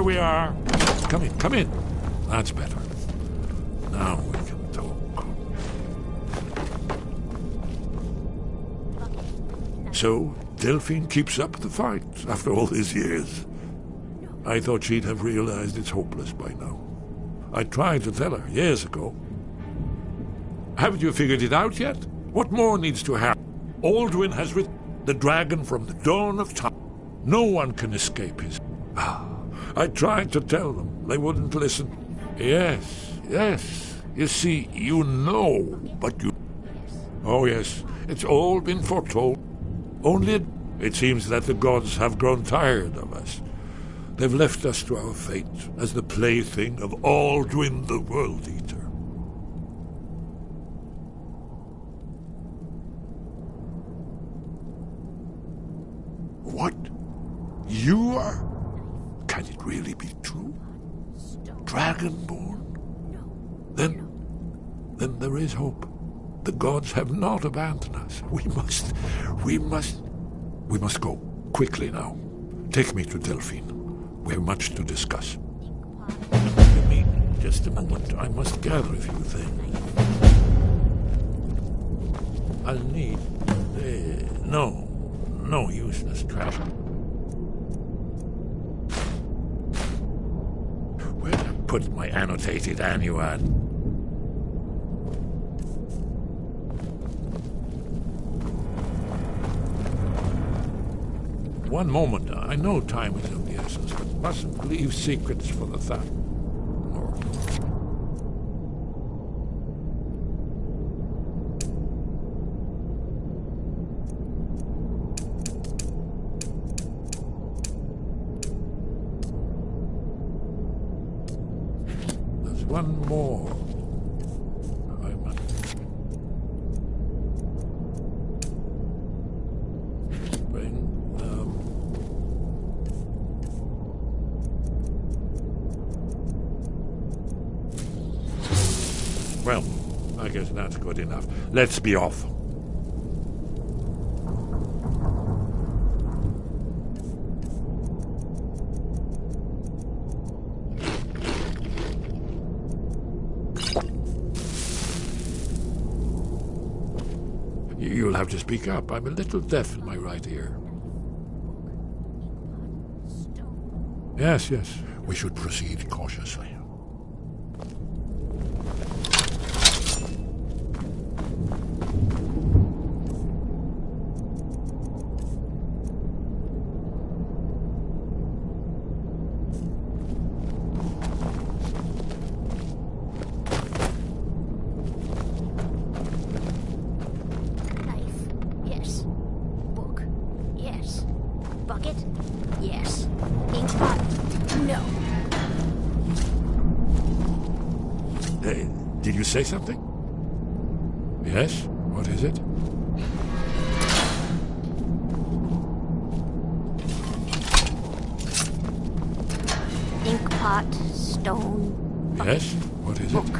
we are. Come in, come in. That's better. Now we can talk. So, Delphine keeps up the fight after all these years. I thought she'd have realized it's hopeless by now. I tried to tell her years ago. Haven't you figured it out yet? What more needs to happen? Aldwin has written the dragon from the dawn of time. No one can escape his... I tried to tell them. They wouldn't listen. Yes. You see, you know, but you... Oh, yes. It's all been foretold. Only it seems that the gods have grown tired of us. They've left us to our fate as the plaything of Aldwin the World Eater. What? You are? Can it really be true? Dragonborn? Then there is hope. The gods have not abandoned us. We must go. Quickly now. Take me to Delphine. We have much to discuss. Give me just a moment. I must gather a few things. I'll need... No useless trash. Where did I put my annotated annuad? One moment. I know time is of the essence, but mustn't leave secrets for the theft. There's one more. I must... Well, I guess that's good enough. Let's be off. You'll have to speak up. I'm a little deaf in my right ear. Yes. We should proceed cautiously. Bucket? Yes. Inkpot? No. Did you say something? Yes? What is it? Inkpot, stone. Bucket. Yes? What is Book. it?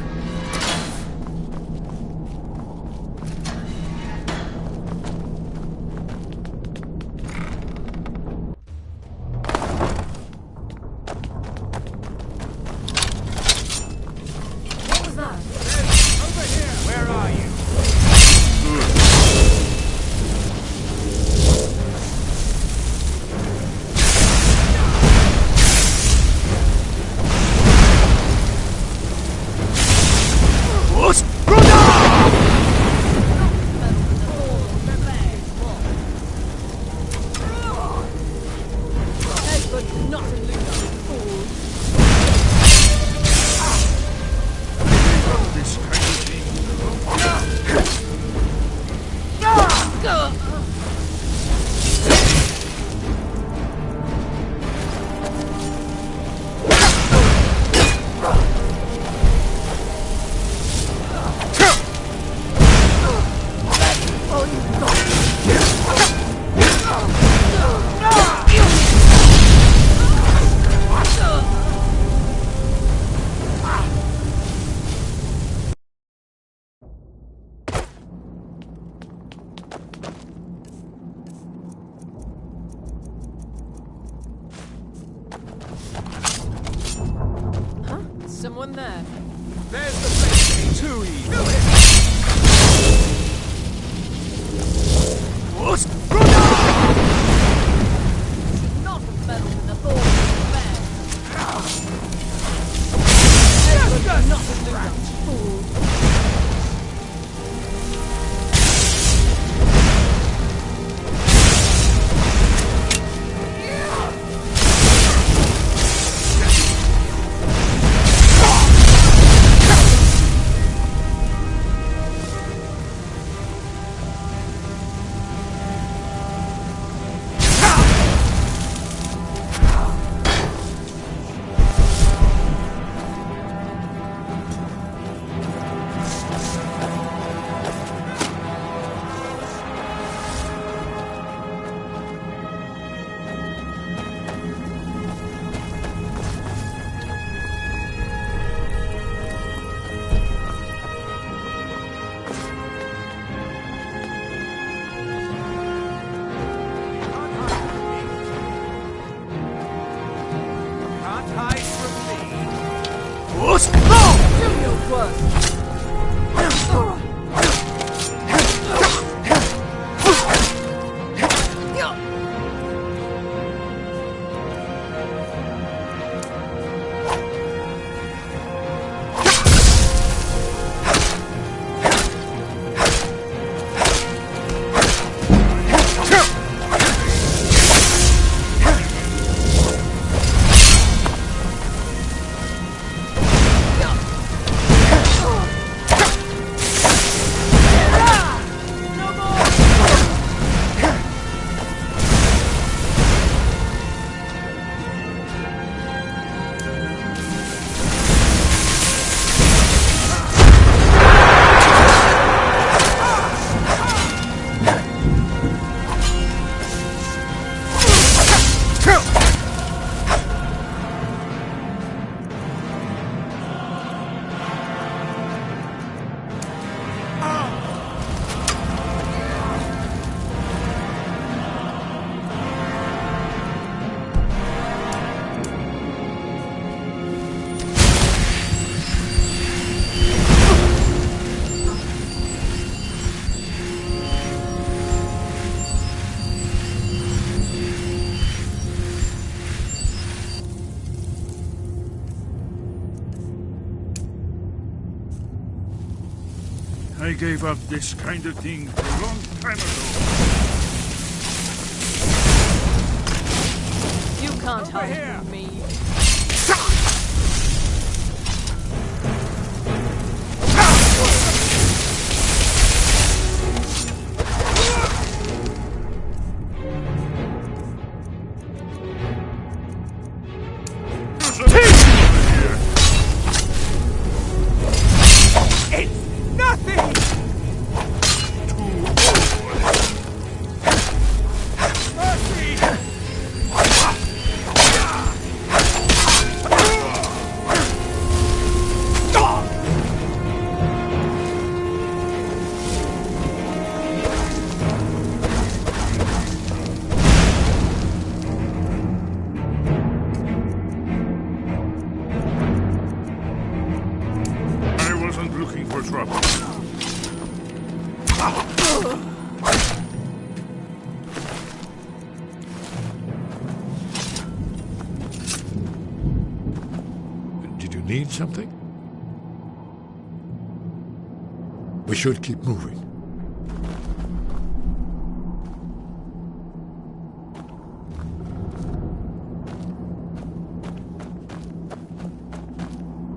one there. There's the place. Too easy. Not a medal in the thorn of not a fool. I gave up this kind of thing a long time ago. You can't hide from me. Need something? We should keep moving.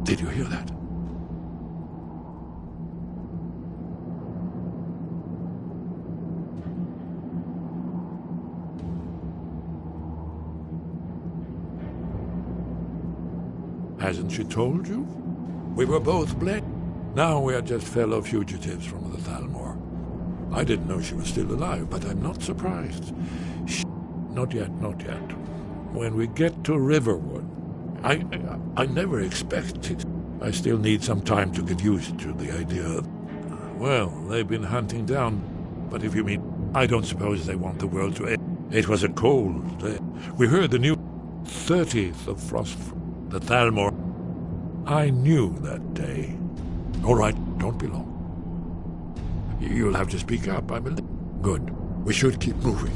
Did you hear that? Hasn't she told you? We were both bled. Now we are just fellow fugitives from the Thalmor. I didn't know she was still alive, but I'm not surprised. Not yet, not yet. When we get to Riverwood, I never expected. I still need some time to get used to the idea of... Well, they've been hunting down, but if you mean... I don't suppose they want the world to end. It was a cold day. We heard the new 30th of frost. The Thalmor. I knew that day. All right, don't be long. You'll have to speak up. I'm a little... Good. We should keep moving.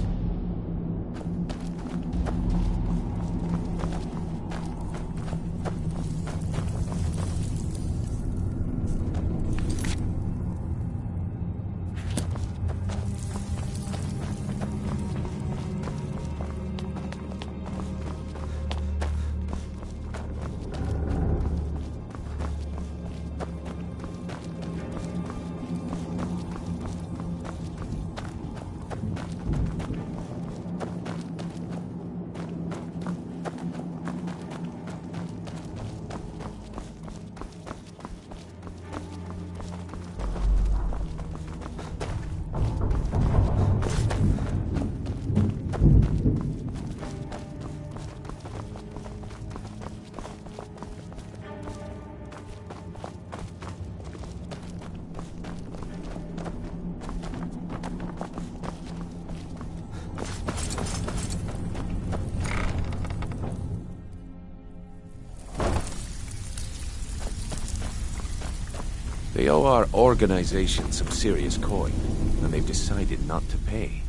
They owe our organization some serious coin, and they've decided not to pay.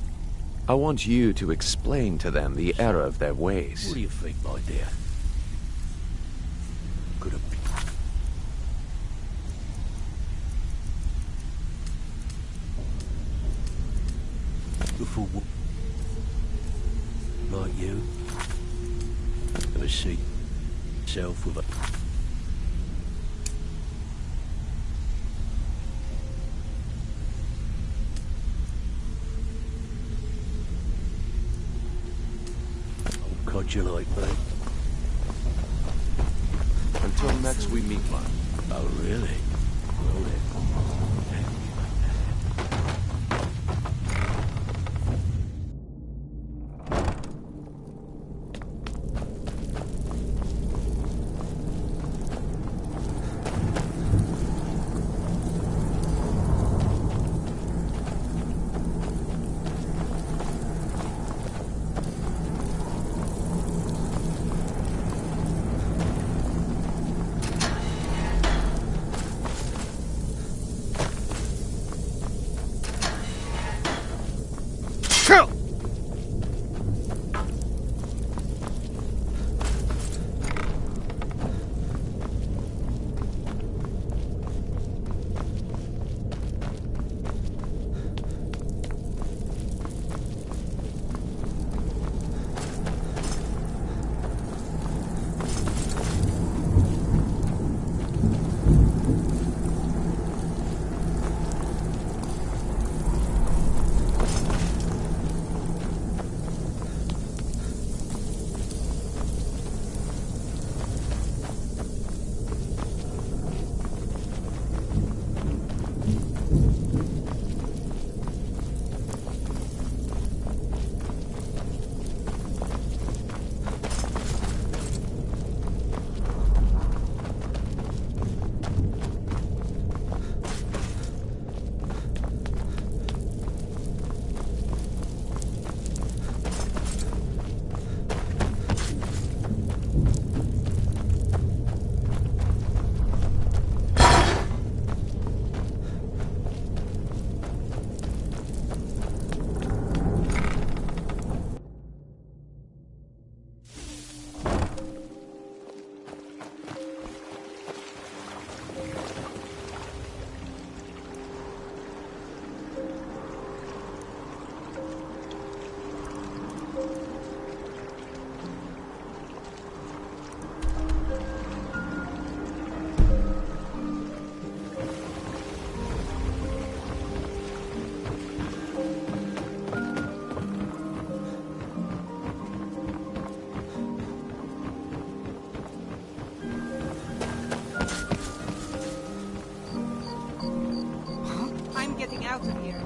I want you to explain to them the error of their ways. What do you think, my dear? Could have been. Before like you, ever see yourself with a... you like, mate? Until next we meet, Mark. Oh, really? Well then.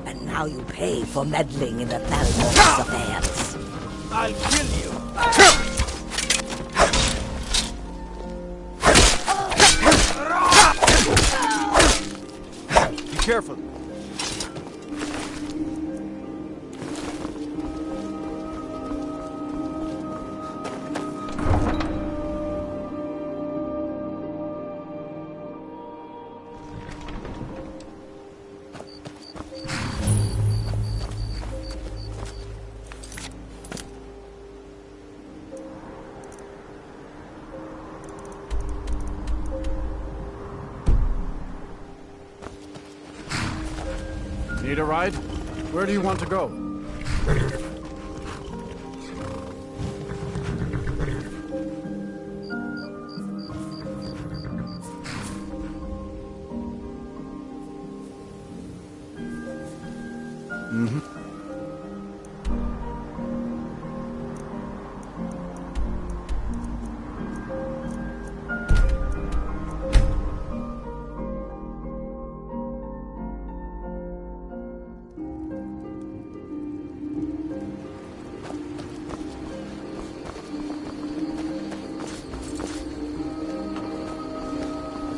And now you pay for meddling in the Thalmor's affairs. I'll kill you! Be careful. Need a ride? Where do you want to go?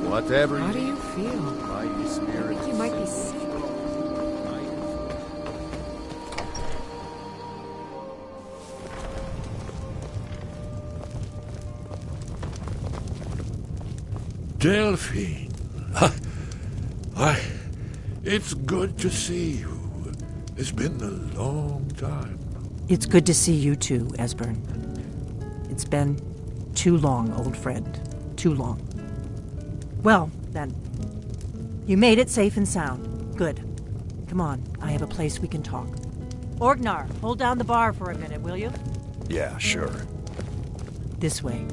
Whatever How you do you feel? by your spirit. You might be sick. Delphine. It's good to see you. It's been a long time. It's good to see you too, Esbern. It's been too long, old friend. Too long. Well, then. You made it safe and sound. Good. Come on, I have a place we can talk. Orgnar, hold down the bar for a minute, will you? Yeah, sure. This way.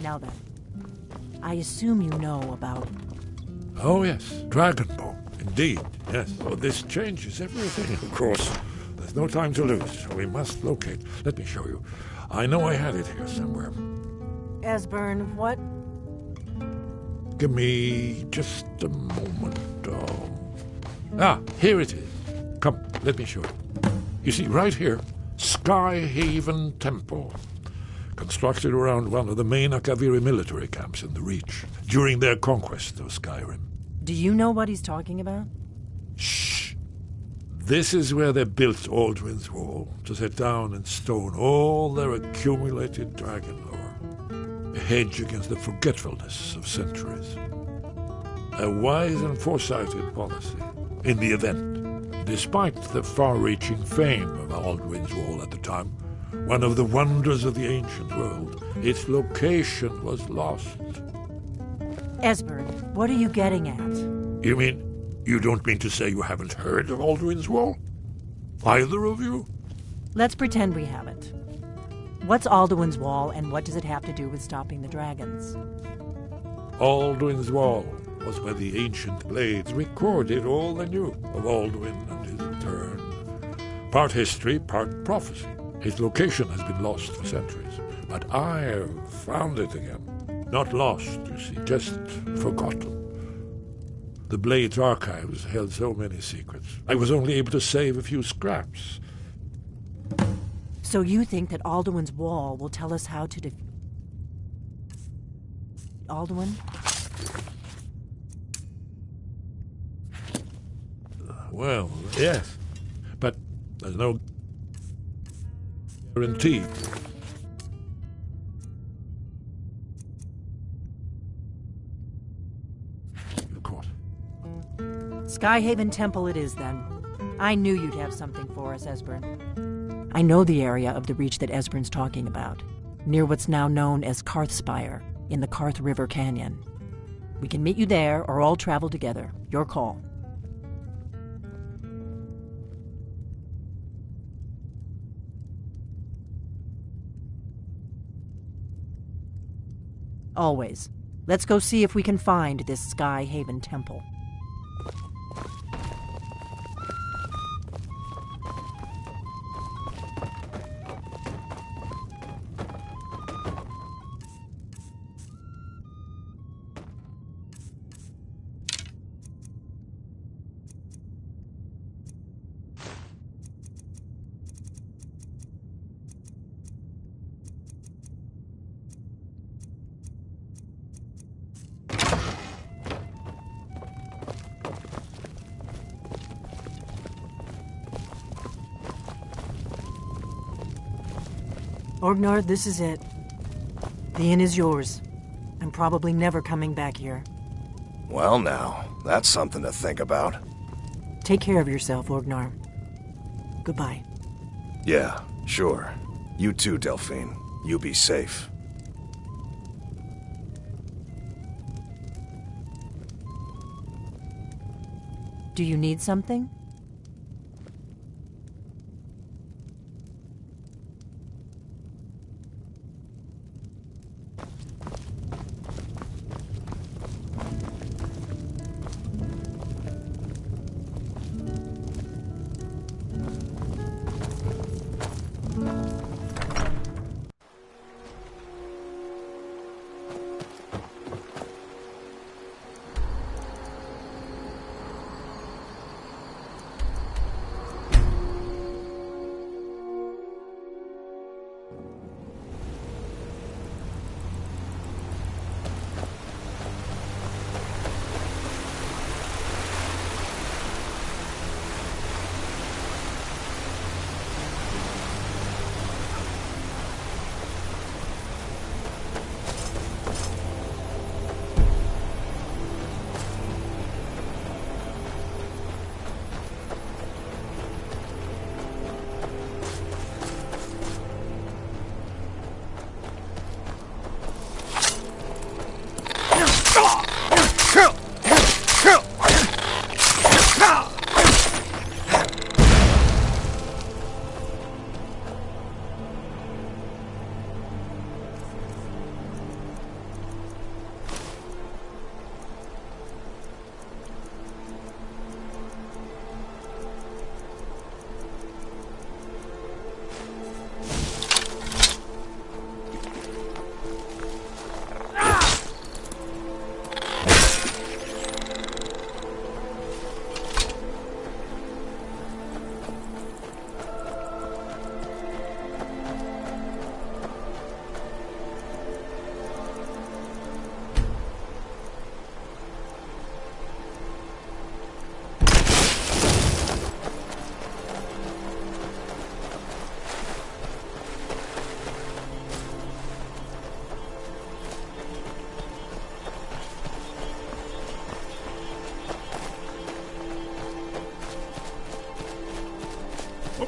Now then, I assume you know about... Oh, yes, Dragonborn. Indeed, yes. Oh, this changes everything, of course. There's no time to lose. We must locate. Let me show you. I know I had it here somewhere. Esbern, what? Give me just a moment. Here it is. Come, let me show you. You see, right here, Skyhaven Temple. Constructed around one of the main Akaviri military camps in the Reach during their conquest of Skyrim. Do you know what he's talking about? Shh! This is where they built Aldrin's Wall, to set down in stone all their accumulated dragon lore. A hedge against the forgetfulness of centuries. A wise and foresighted policy in the event, despite the far-reaching fame of Aldrin's Wall at the time. One of the wonders of the ancient world. Its location was lost. Esbern, what are you getting at? You mean, you don't mean to say you haven't heard of Aldrin's Wall? Either of you? Let's pretend we haven't. What's Alduin's Wall, and what does it have to do with stopping the dragons? Aldrin's Wall was where the ancient blades recorded all they knew of Aldwin and his return. Part history, part prophecy. His location has been lost for centuries, but I've found it again. Not lost, you see, just forgotten. The Blade's archives held so many secrets. I was only able to save a few scraps. So you think that Alduin's Wall will tell us how to defeat Alduin? Well, yes, but there's no guarantee. Of course. Skyhaven Temple it is, then. I knew you'd have something for us, Esbern. I know the area of the Reach that Esbern's talking about, near what's now known as Karthspire, in the Karth River Canyon. We can meet you there, or all travel together. Your call. Always. Let's go see if we can find this Skyhaven Temple. Orgnar, this is it. The inn is yours. I'm probably never coming back here. Well now, that's something to think about. Take care of yourself, Orgnar. Goodbye. Yeah, sure. You too, Delphine. You be safe. Do you need something?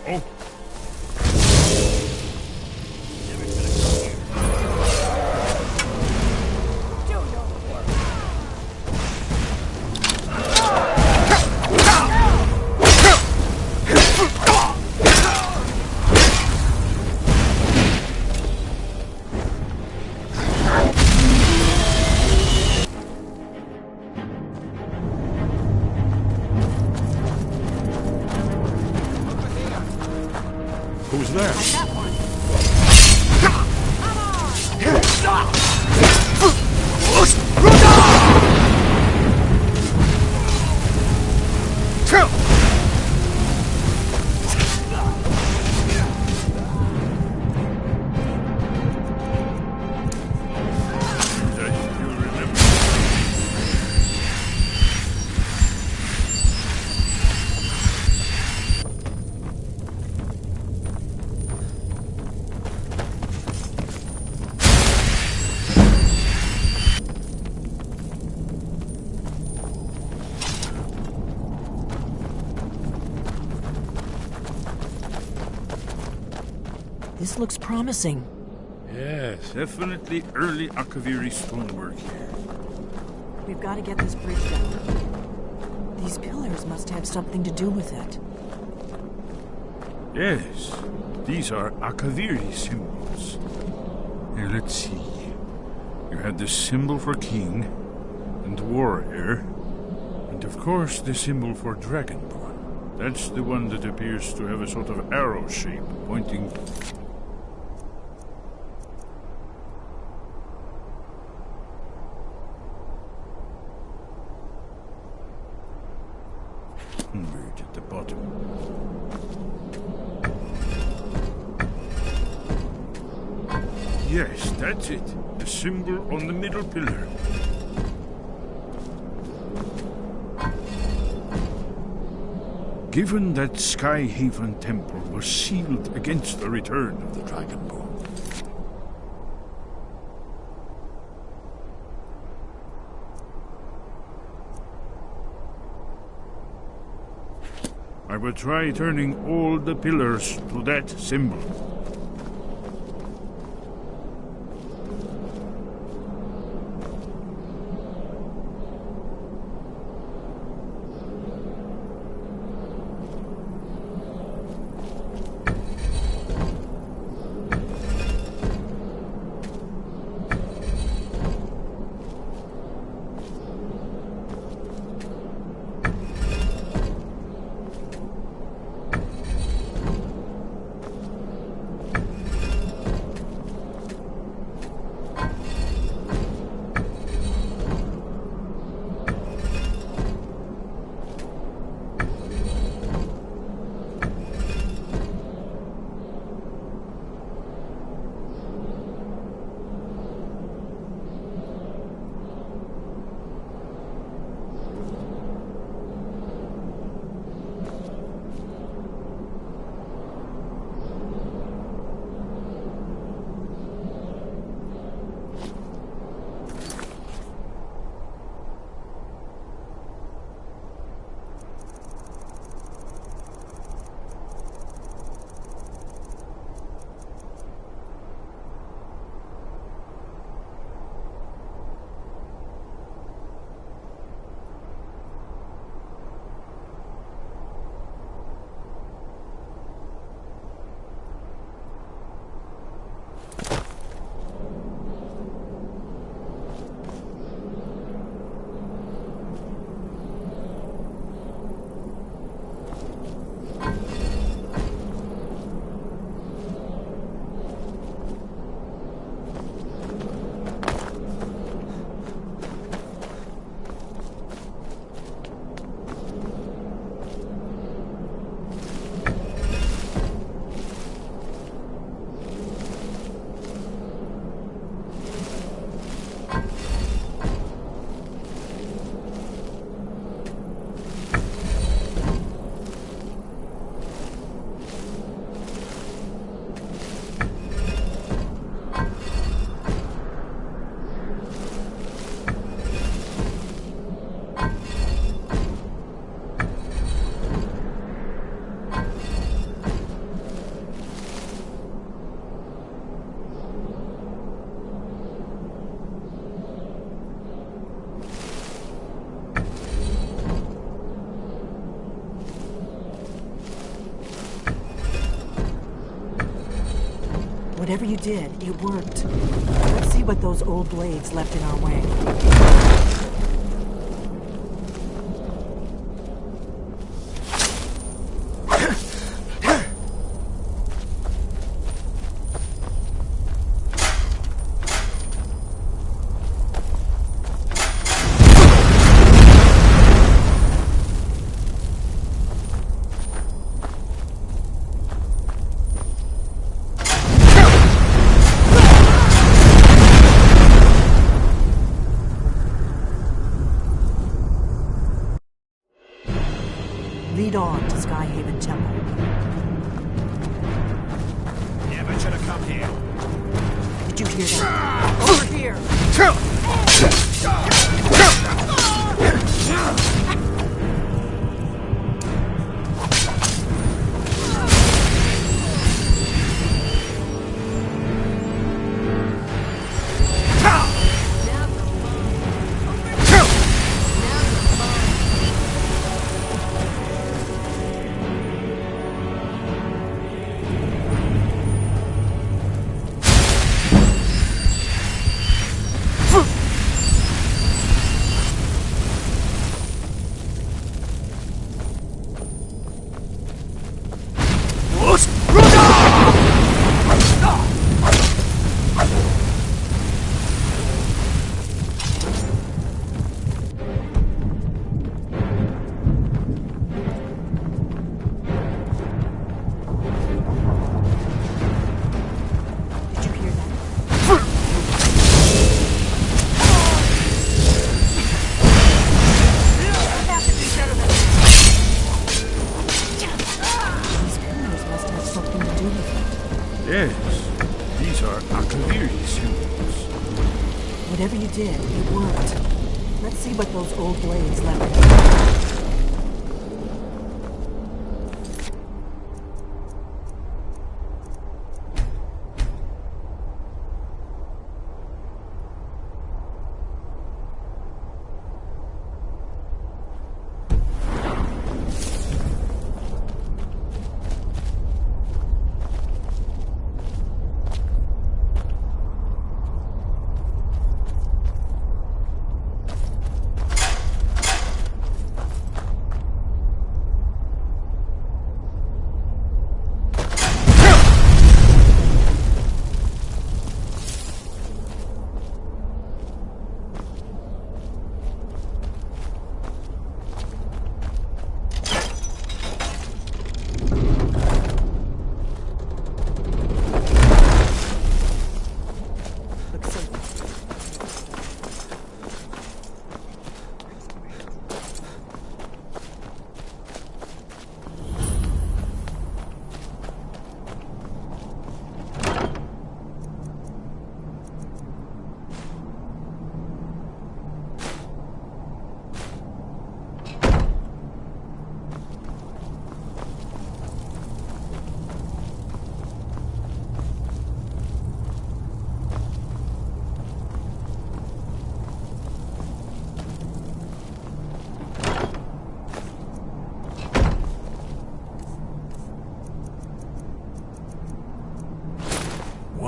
Oh. Who's there? I got one. This looks promising. Yes, definitely early Akaviri stonework here. We've got to get this bridge down. These pillars must have something to do with it. Yes, these are Akaviri symbols. Here, let's see. You had the symbol for king and warrior, and of course the symbol for dragonborn. That's the one that appears to have a sort of arrow shape pointing... Bridge at the bottom. Yes, that's it. The symbol on the middle pillar. Given that Skyhaven Temple was sealed against the return of the Dragonborn, I will try turning all the pillars to that symbol. Whatever you did, it worked. Let's see what those old blades left in our way. Lead on to Skyhaven Temple. Never should have come here. Did you hear that? Over here! Whatever you did, it worked. Let's see what those old blades left.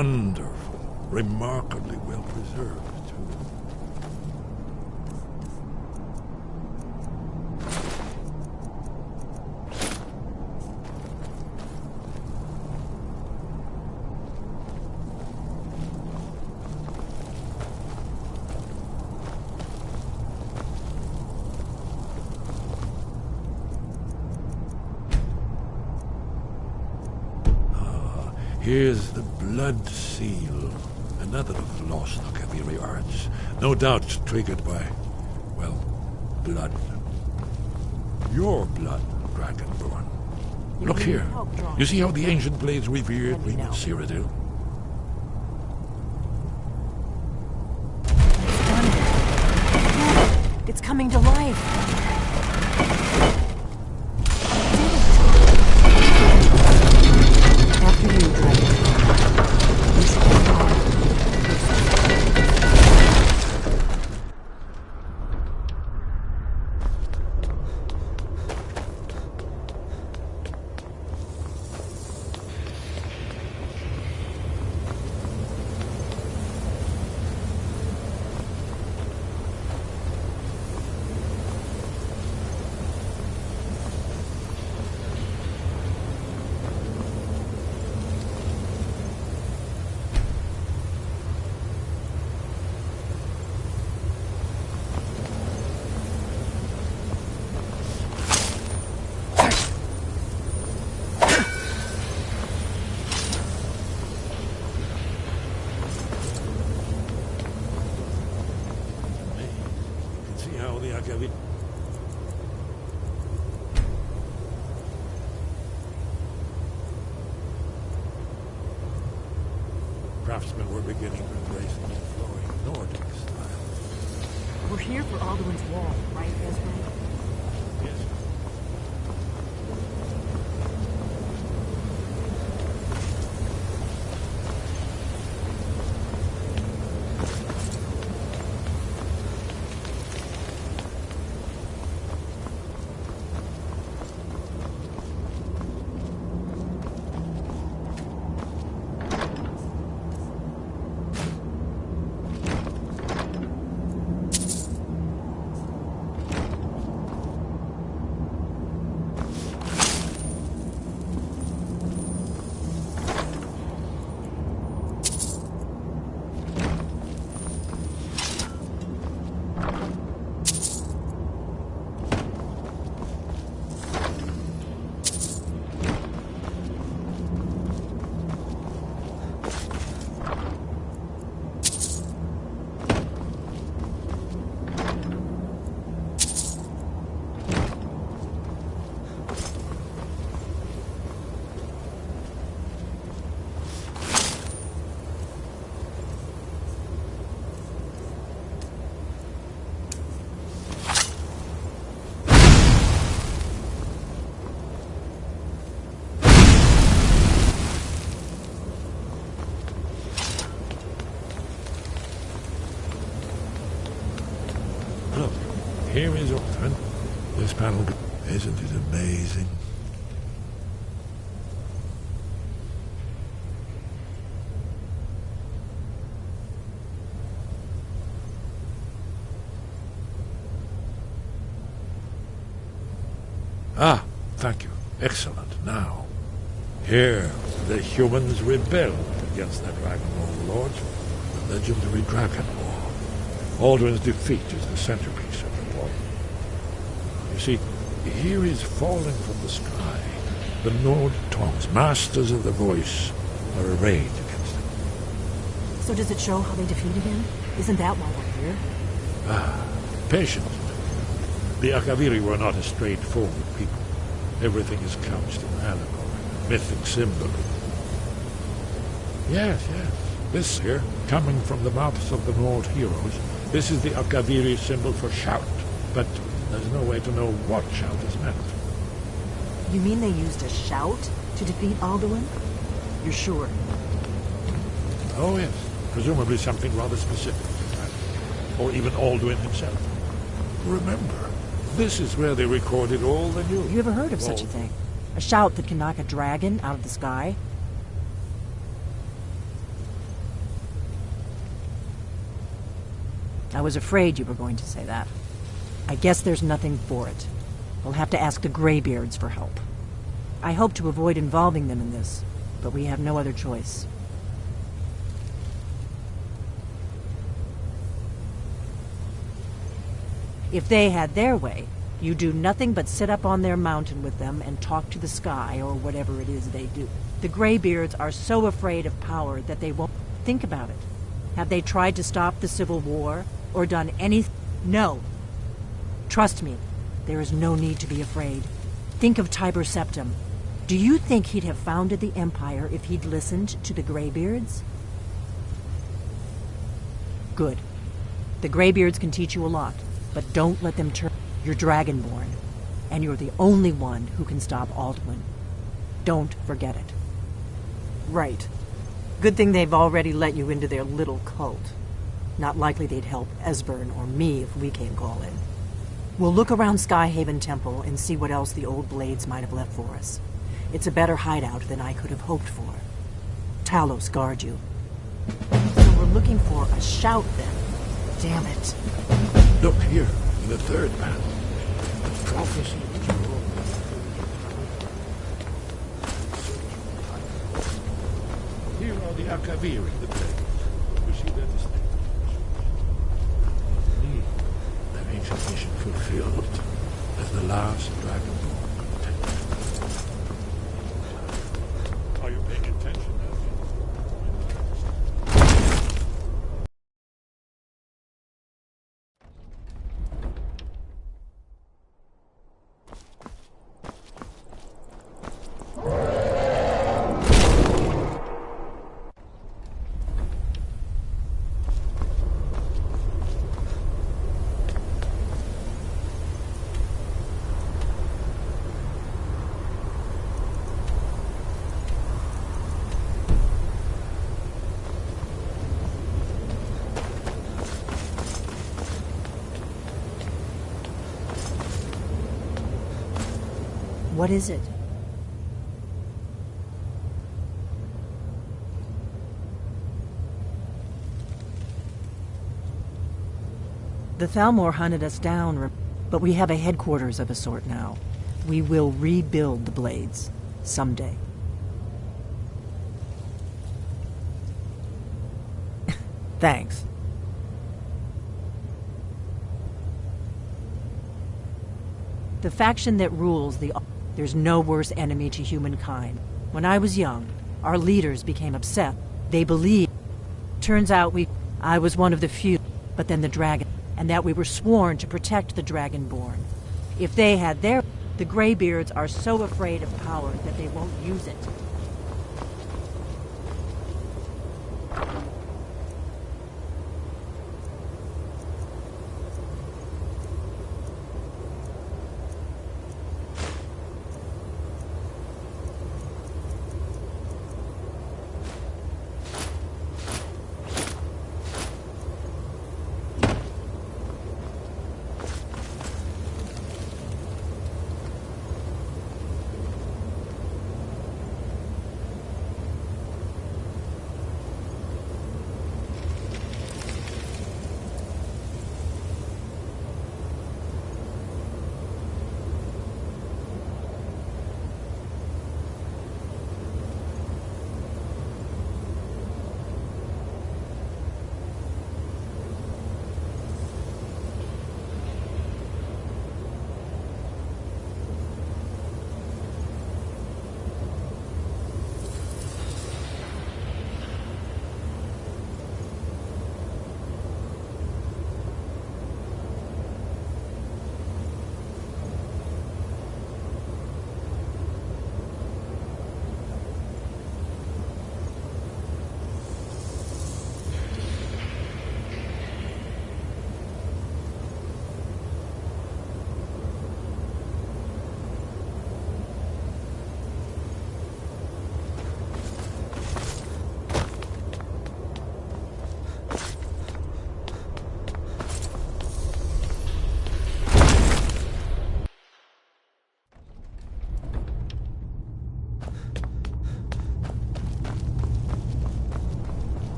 Wonderful. Remarkably well preserved, too. Here's the blood seal, another of the lost Akaviri arts, no doubt triggered by, well, blood. Your blood, Dragonborn. Look here. You see how the ancient blades revered me with Cyrodiil? It's coming to life. After you, Dragon. You should get on. Craftsmen were beginning to embrace the flowing Nordic style. We're here for Alduin's wall, right, Esmond? Yes. Look, here is Orthan. This panel, isn't it amazing? Ah, thank you. Excellent. Now, here the humans rebelled against their dragon overlords. The legendary Dragon War. Alduin's defeat is the centerpiece of the war. You see, here is falling from the sky. The Nord tongues, masters of the voice, are arrayed against him. So does it show how they defeated him? Isn't that why we're here? Ah, patience. The Akaviri were not a straightforward people. Everything is couched in allegory, mythic symbolism. Yes. This here, coming from the mouths of the Nord heroes, this is the Akaviri symbol for shout, but there's no way to know what shout is meant. You mean they used a shout to defeat Alduin? You're sure? Oh yes, presumably something rather specific. Or even Alduin himself. Remember, this is where they recorded all the news. You ever heard of such a thing? A shout that can knock a dragon out of the sky? I was afraid you were going to say that. I guess there's nothing for it. We'll have to ask the Greybeards for help. I hope to avoid involving them in this, but we have no other choice. If they had their way, you do nothing but sit up on their mountain with them and talk to the sky or whatever it is they do. The Greybeards are so afraid of power that they won't think about it. Have they tried to stop the Civil War or done anything? No. Trust me, there is no need to be afraid. Think of Tiber Septim. Do you think he'd have founded the Empire if he'd listened to the Greybeards? Good. The Greybeards can teach you a lot, but don't let them turn. You're Dragonborn, and you're the only one who can stop Alduin. Don't forget it. Right. Good thing they've already let you into their little cult. Not likely they'd help Esbern or me if we came calling. We'll look around Skyhaven Temple and see what else the old blades might have left for us. It's a better hideout than I could have hoped for. Talos guard you. So we're looking for a shout then. Damn it. Look here, in the third panel. The prophecy which you wrote. Here are the Akaviri, the blades. You see their distinct. Their ancient mission fulfilled as the last Dragonborn contender. Are you paying attention, Elfie? What is it? The Thalmor hunted us down, but we have a headquarters of a sort now. We will rebuild the blades someday. Thanks. The faction that rules the... There's no worse enemy to humankind. When I was young, our leaders became upset. They believed... Turns out I was one of the few, but then the dragon... And that we were sworn to protect the Dragonborn. If they had their... The Greybeards are so afraid of power that they won't use it.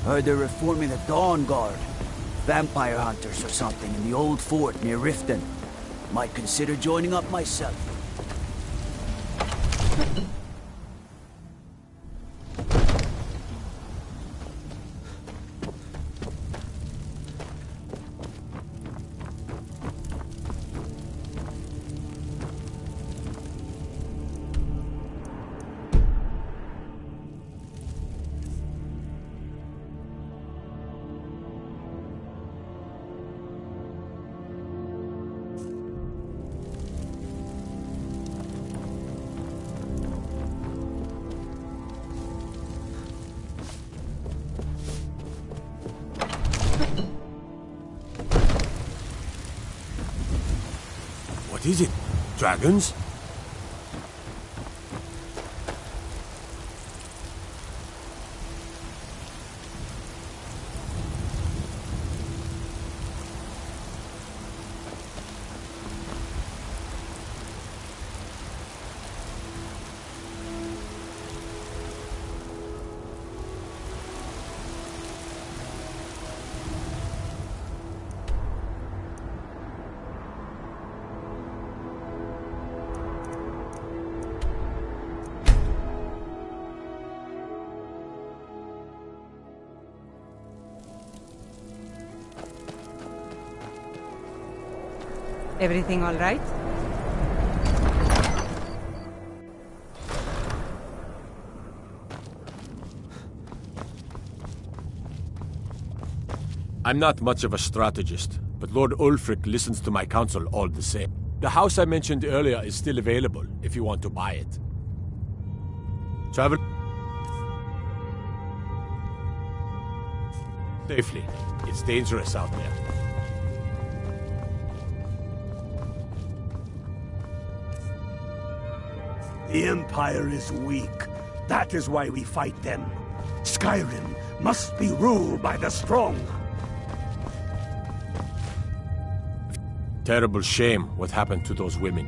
Heard they're reforming the Dawn Guard. Vampire hunters or something in the old fort near Riften. Might consider joining up myself. What is it? Dragons? Everything all right? I'm not much of a strategist, but Lord Ulfric listens to my counsel all the same. The house I mentioned earlier is still available if you want to buy it. Travel safely. It's dangerous out there. The Empire is weak. That is why we fight them. Skyrim must be ruled by the strong. Terrible shame what happened to those women.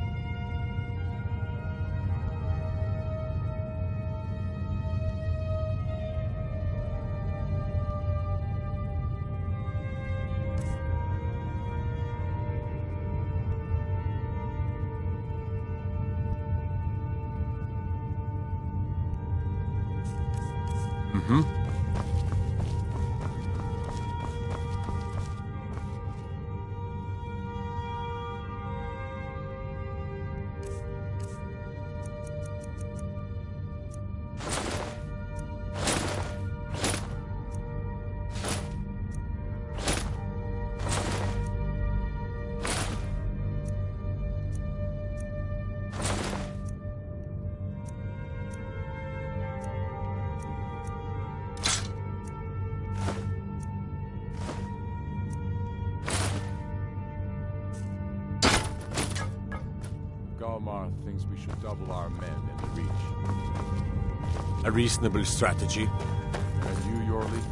Galmar thinks we should double our men in the Reach. A reasonable strategy. And you, Yorli?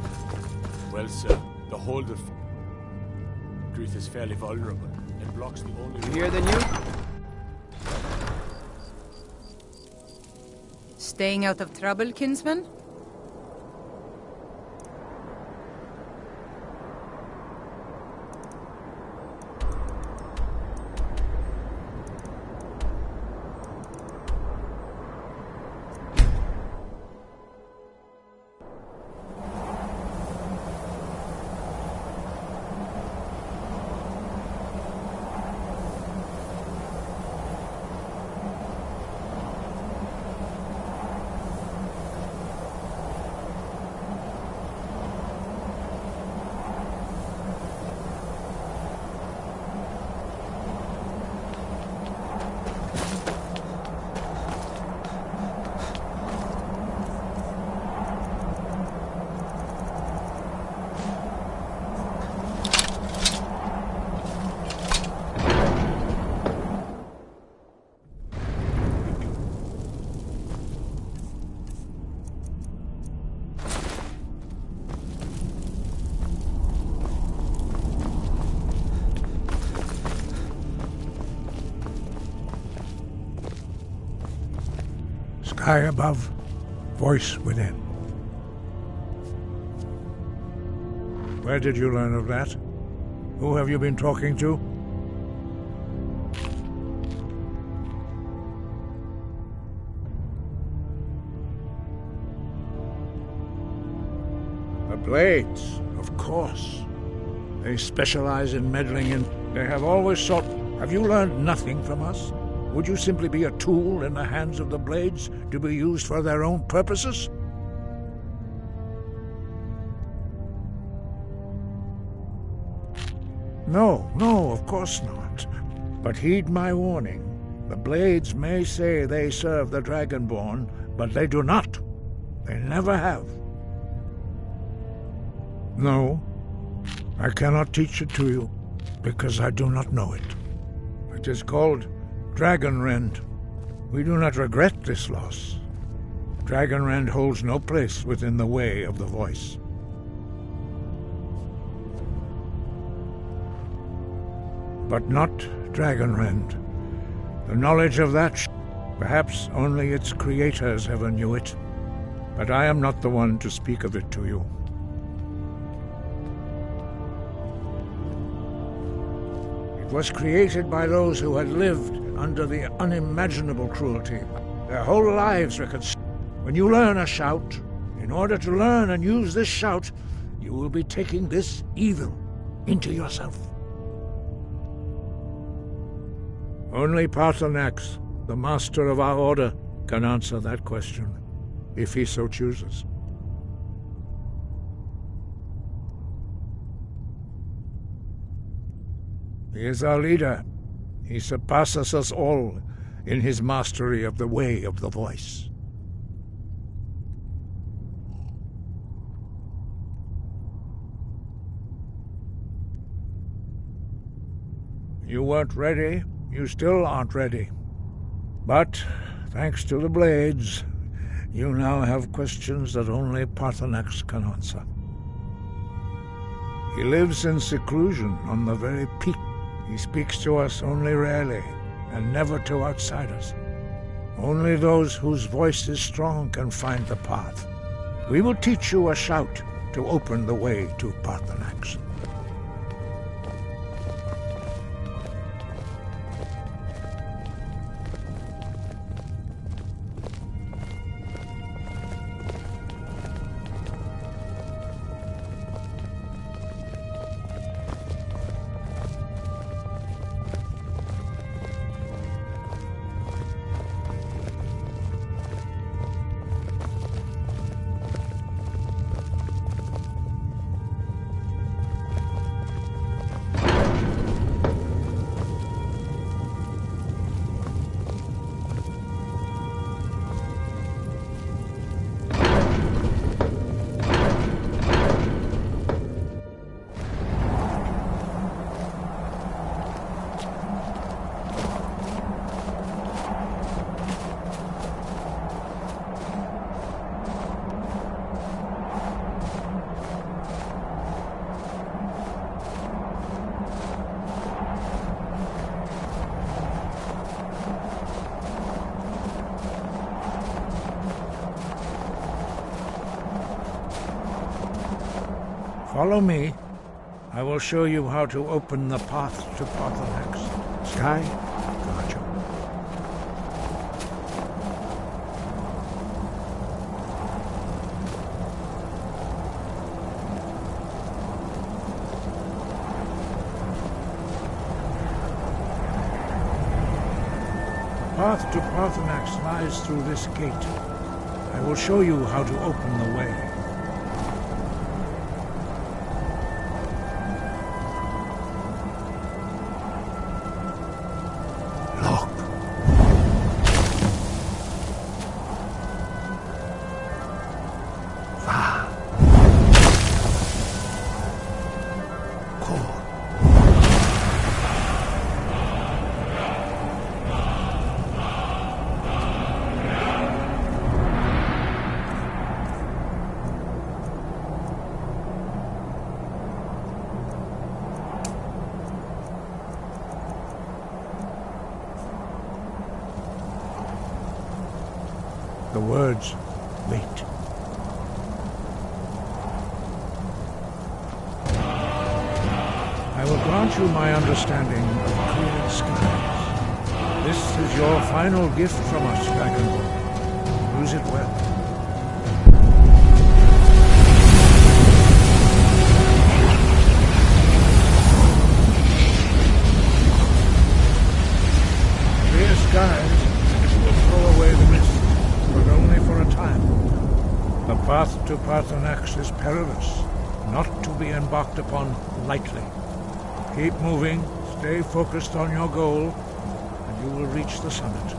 Well, sir, the hold of Grief is fairly vulnerable and blocks the only... You hear the news? Staying out of trouble, kinsman? Sky above, voice within. Where did you learn of that? Who have you been talking to? The Blades, of course. They specialize in meddling in... They have always sought... Have you learned nothing from us? Would you simply be a tool in the hands of the Blades to be used for their own purposes? No, of course not. But heed my warning. The Blades may say they serve the Dragonborn, but they do not. They never have. No, I cannot teach it to you, because I do not know it. It is called Dragonrend. We do not regret this loss. Dragonrend holds no place within the way of the voice. But not Dragonrend. The knowledge of that, perhaps only its creators ever knew it. But I am not the one to speak of it to you. It was created by those who had lived under the unimaginable cruelty. Their whole lives were consumed. When you learn a shout, in order to learn and use this shout, you will be taking this evil into yourself. Only Paarthurnax, the master of our order, can answer that question, if he so chooses. He is our leader. He surpasses us all in his mastery of the way of the voice. You weren't ready. You still aren't ready. But, thanks to the Blades, you now have questions that only Paarthurnax can answer. He lives in seclusion on the very peak. He speaks to us only rarely, and never to outsiders. Only those whose voice is strong can find the path. We will teach you a shout to open the way to Paarthurnax. Follow me. I will show you how to open the path to Paarthurnax. Sky, guard you. The path to Paarthurnax lies through this gate. I will show you how to open the way. The words, wait. will grant you my understanding of clear skies. This is your final gift from us, Dragonborn. Use it well. Clear skies will throw away the mist, but only for a time. The path to Paarthurnax is perilous, not to be embarked upon lightly. Keep moving, stay focused on your goal, and you will reach the summit.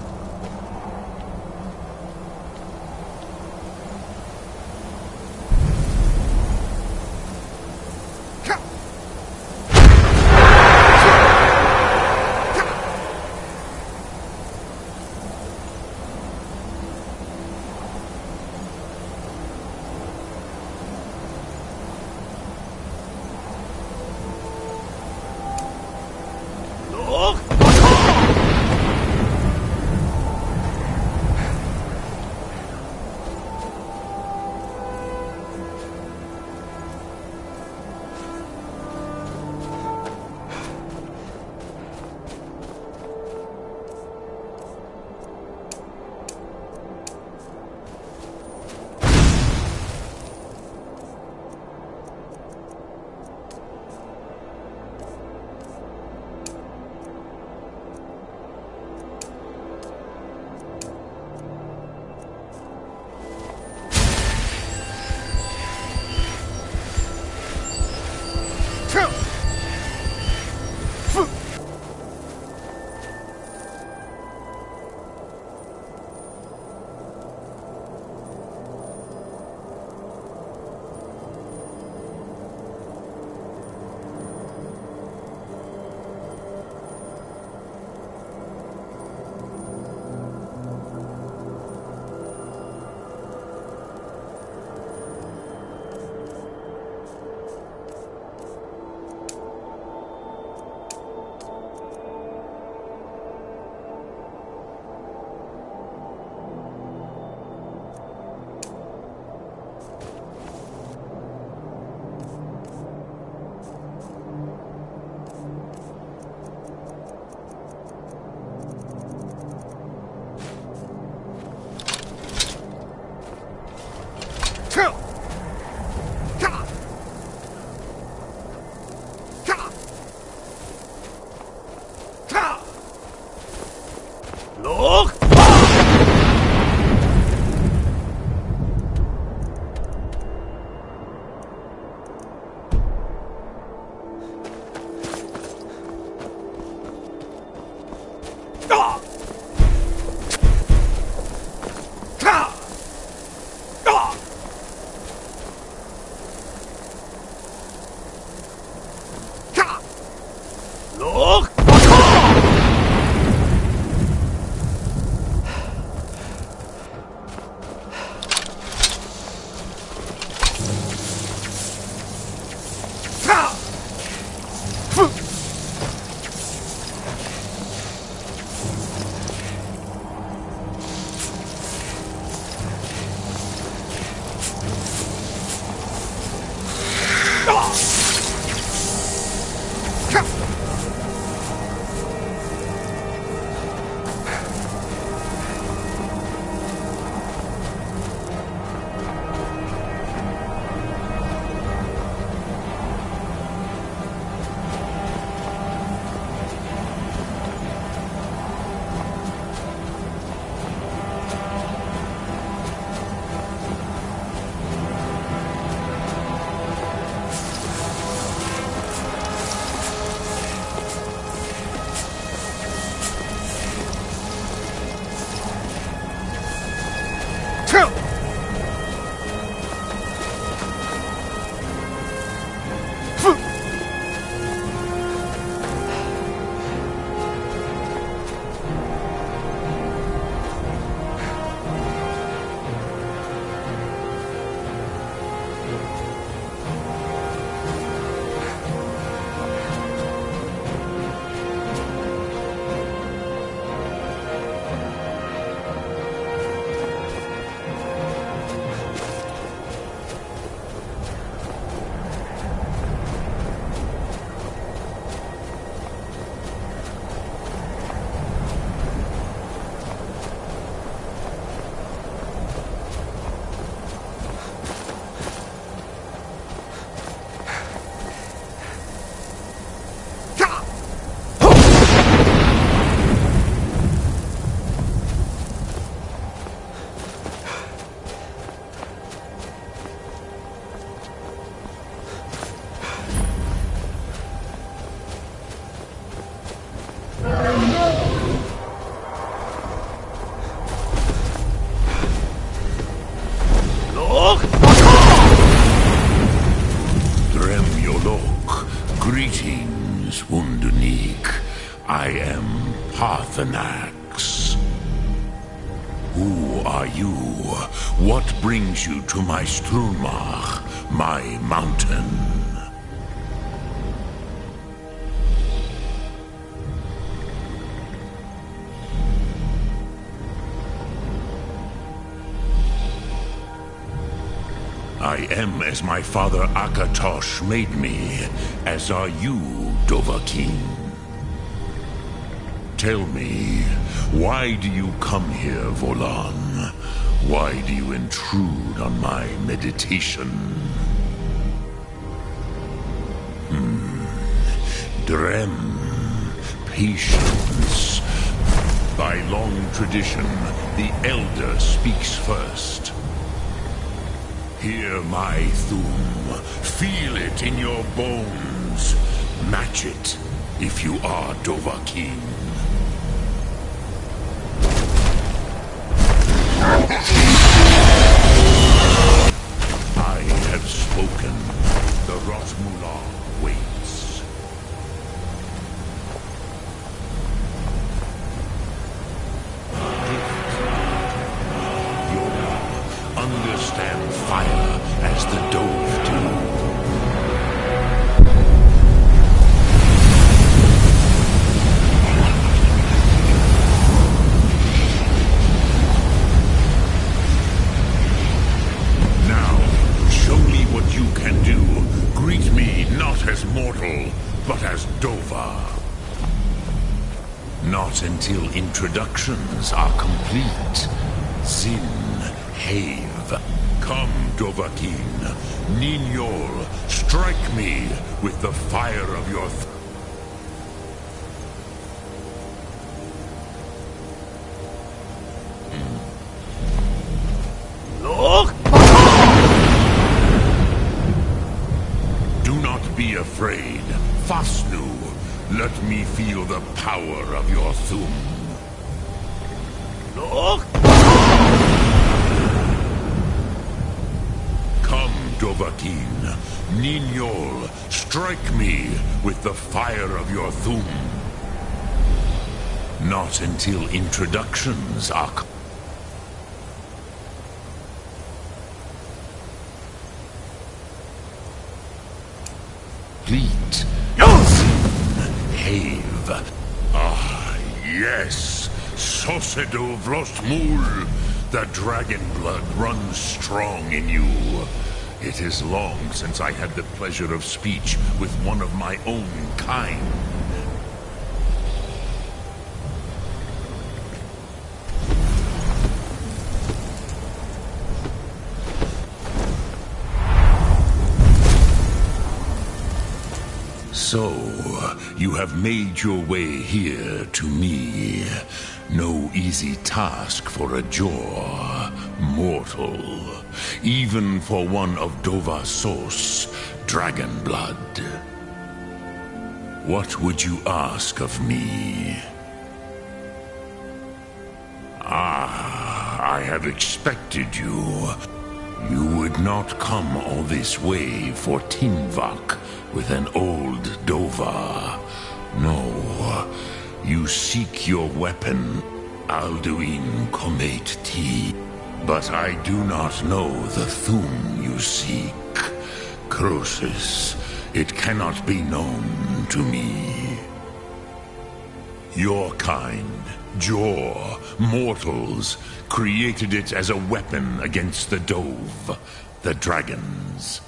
I am Parthenax. Who are you? What brings you to my Strunmach, my mountain? I am as my father Akatosh made me, as are you, Dovahkiin. Tell me, why do you come here, Volan? Why do you intrude on my meditation? Drem, patience. By long tradition, the Elder speaks first. Hear my Thum. Feel it in your bones. Match it, if you are Dovahkiin. I have spoken. The Rotmullah waits. You understand fire as the Dove do. Greet me not as mortal, but as Dova. Not until introductions are complete. Zin, Have. Come, Dovahkiin. Ninyol, strike me with the fire of your Look! Be afraid. Fasnu, let me feel the power of your Thum. Look! Come, Dovahkiin. Ninyol, strike me with the fire of your Thum. Not until introductions are complete. Have. Ah, yes. Sosedo Vrostmul. The dragon blood runs strong in you. It is long since I had the pleasure of speech with one of my own kind. So, you have made your way here to me. No easy task for a Jor, mortal. Even for one of Dova Sos, dragon blood. What would you ask of me? Ah, I have expected you. You would not come all this way for Tinvak with an old Dova. No, you seek your weapon, Alduin Comate T. But I do not know the Thum you seek. Croesus, it cannot be known to me. Your kind, Jor, mortals, created it as a weapon against the Dove, the dragons.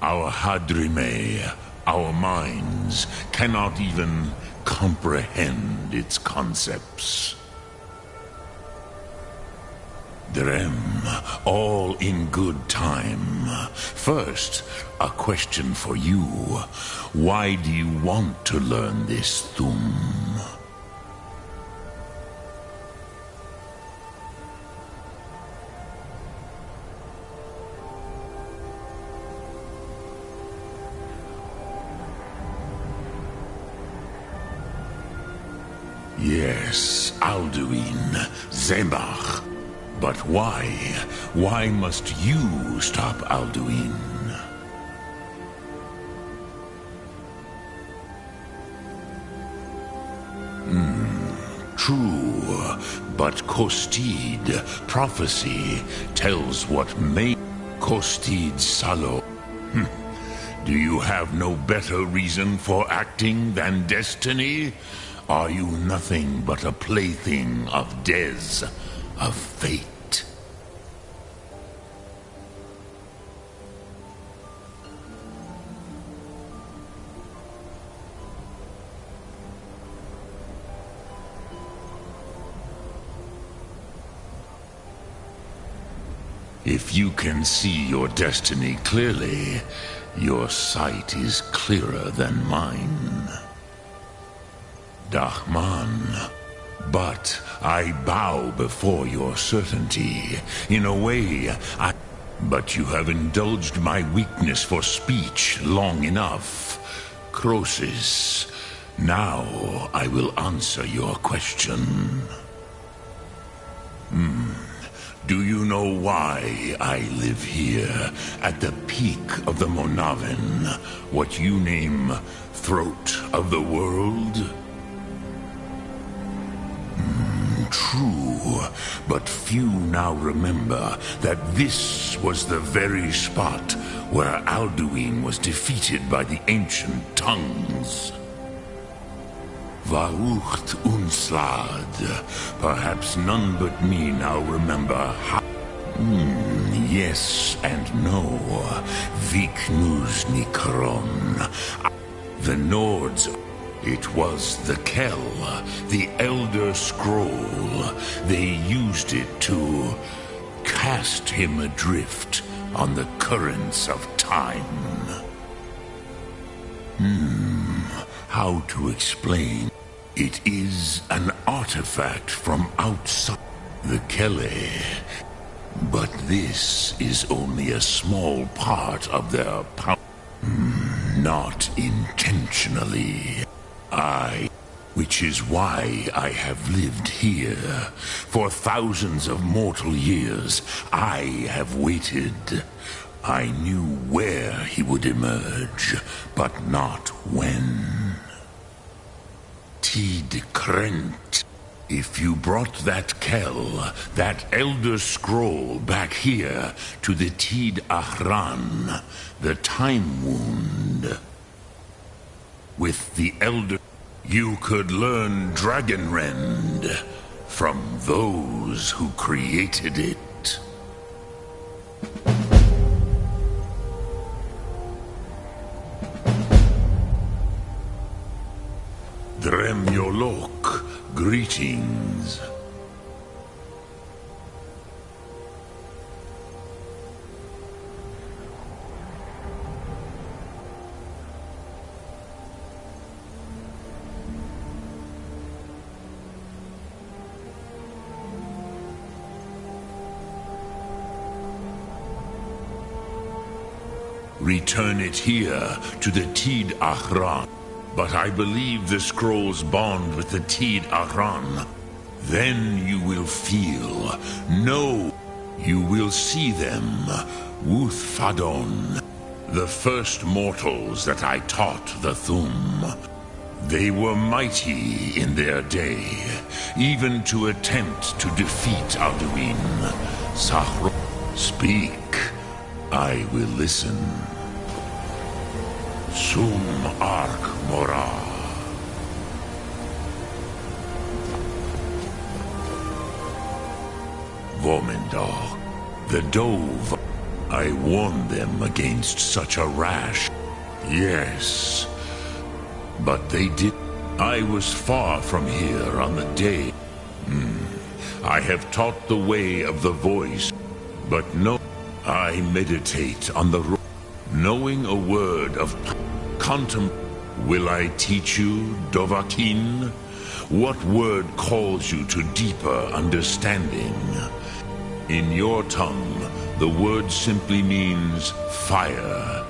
Our Hadrime, our minds, cannot even comprehend its concepts. Drem, all in good time. First, a question for you. Why do you want to learn this Thum? Yes, Alduin, Zemach. But why? Why must you stop Alduin? But Kostid, prophecy, tells what may... Kostid Salo. Do you have no better reason for acting than destiny? Are you nothing but a plaything of Des, of fate? If you can see your destiny clearly, your sight is clearer than mine. Dahman, but I bow before your certainty. In a way, But you have indulged my weakness for speech long enough. Croesus, now I will answer your question. Do you know why I live here, at the peak of the Monavin, what you name throat of the world? True, but few now remember that this was the very spot where Alduin was defeated by the ancient tongues. Varucht Unslad. Perhaps none but me now remember how... yes and no. Viknus Nikron. The Nords... It was the Kell, the Elder Scroll. They used it to cast him adrift on the currents of time. How to explain? It is an artifact from outside the Kelle. But this is only a small part of their power. Not intentionally. Which is why I have lived here. For thousands of mortal years, I have waited. I knew where he would emerge, but not when. Tid Krent. If you brought that Kell, that Elder Scroll back here to the Tid Ahran, the Time Wound, with the Elder, you could learn Dragonrend from those who created it. Dremyolok, greetings. Return it here to the Tid Ahran. But I believe the scrolls bond with the Tid Ahran. Then you will feel, know, you will see them, Wuth Fadon, the first mortals that I taught the Thum. They were mighty in their day, even to attempt to defeat Alduin. Sahro, speak. I will listen. Sum Ark Mora. Vomendog, the Dove. I warned them against such a rash. Yes, but they did. I was far from here on the day. I have taught the way of the voice, but no, I meditate on the road. Knowing a word of will I teach you, Dovahkiin? What word calls you to deeper understanding? In your tongue, the word simply means fire.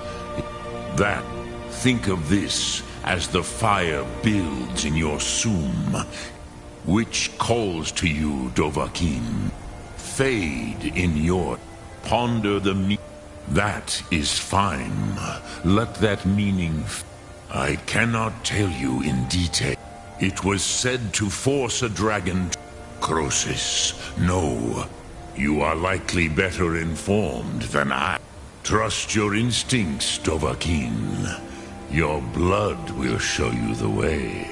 That, think of this as the fire builds in your sum, which calls to you, Dovahkiin. Fade in your... Ponder the meaning. That is fine. Let that meaning... I cannot tell you in detail. It was said to force a dragon. Croesus. No. You are likely better informed than I. Trust your instincts, Dovahkiin. Your blood will show you the way.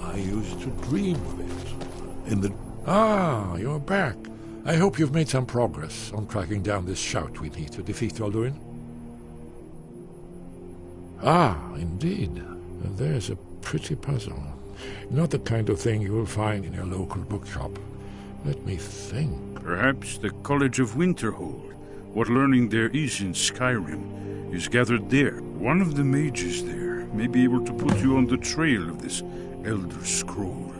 I used to dream of it. In the... Ah, you're back. I hope you've made some progress on tracking down this shout we need to defeat Alduin. Ah, indeed. There's a pretty puzzle. Not the kind of thing you will find in your local bookshop. Let me think. Perhaps the College of Winterhold. What learning there is in Skyrim is gathered there. One of the mages there may be able to put you on the trail of this Elder Scroll.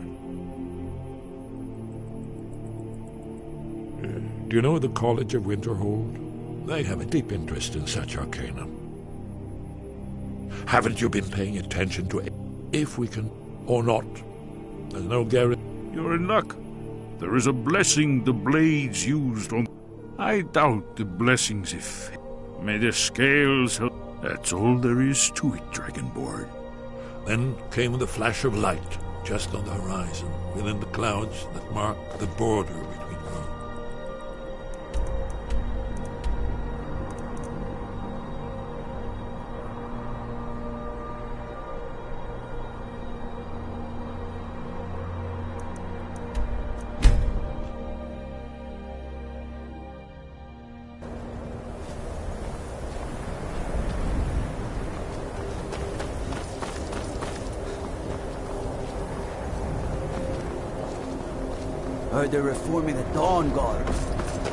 Do you know the College of Winterhold? They have a deep interest in such arcana. Haven't you been paying attention to it? If we can, or not? There's no guarantee. You're in luck. There is a blessing the blades used on... I doubt the blessing's effect. May the scales help. That's all there is to it, Dragonborn. Then came the flash of light, just on the horizon, within the clouds that mark the border between worlds. Heard they're reforming the Dawn Guard.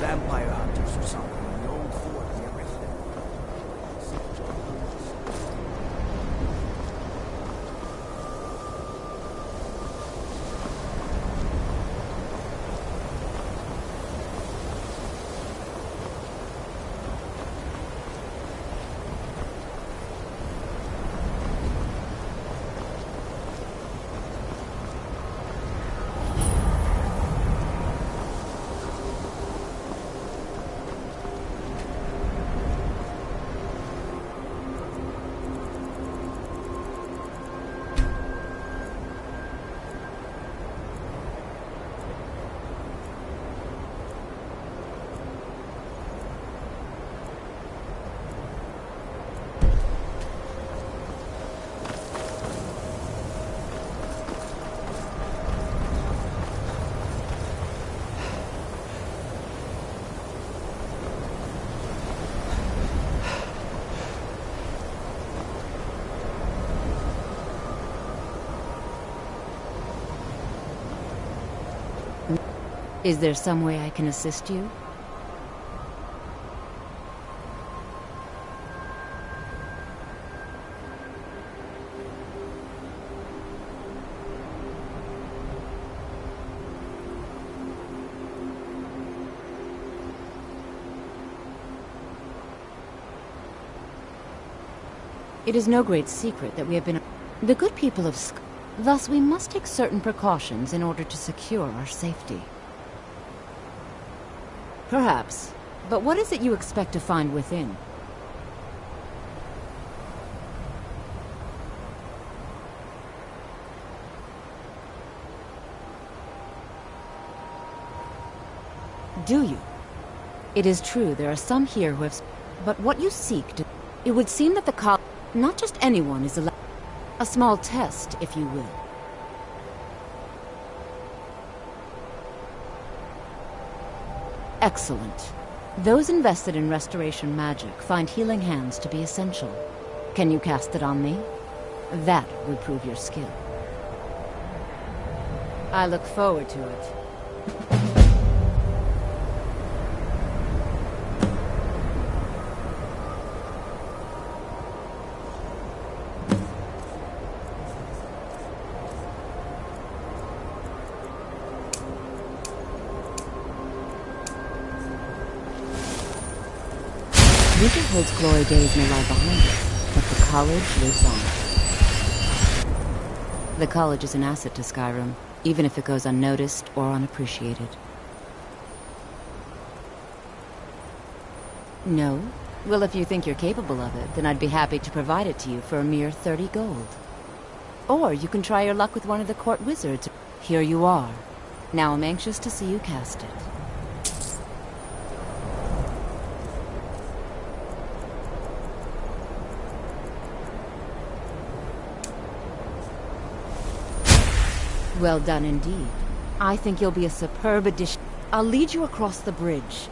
Vampire hunters or something in the old fort near Riften. Is there some way I can assist you? It is no great secret that we have been... The good people of Skyrim. Thus, we must take certain precautions in order to secure our safety. Perhaps But what is it you expect to find within? Do you? It is true, there are some here who have... But what you seek to... It would seem that the college... Not just anyone is allowed... A small test, if you will. Excellent. Those invested in restoration magic find healing hands to be essential. Can you cast it on me? That would prove your skill. I look forward to it. Wizardhood's glory days may lie behind us, but the college lives on. The college is an asset to Skyrim, even if it goes unnoticed or unappreciated. No? Well, if you think you're capable of it, then I'd be happy to provide it to you for a mere 30 gold. Or you can try your luck with one of the court wizards. Here you are. Now I'm anxious to see you cast it. Well done indeed. I think you'll be a superb addition. I'll lead you across the bridge.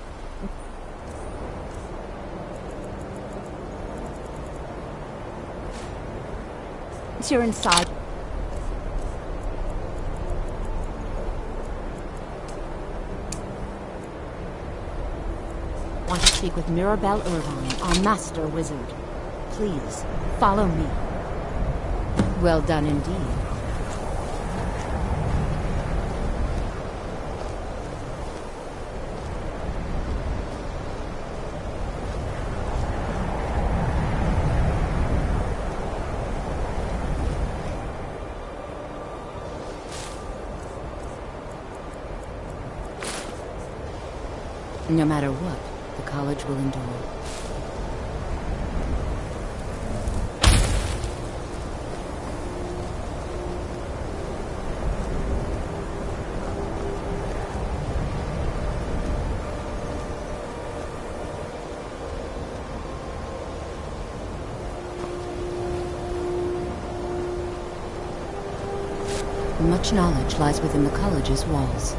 Once you're inside... Want to speak with Mirabelle Irvine, our master wizard. Please, follow me. Well done indeed. No matter what, the college will endure. Much knowledge lies within the college's walls.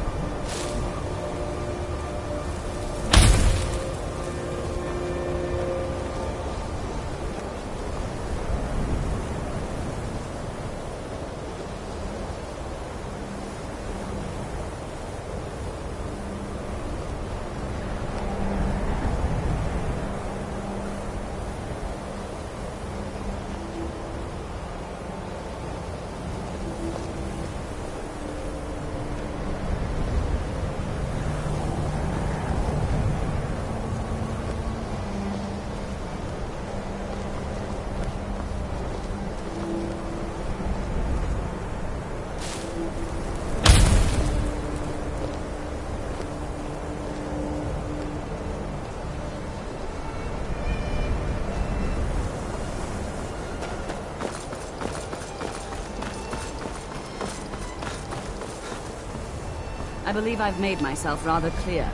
I believe I've made myself rather clear.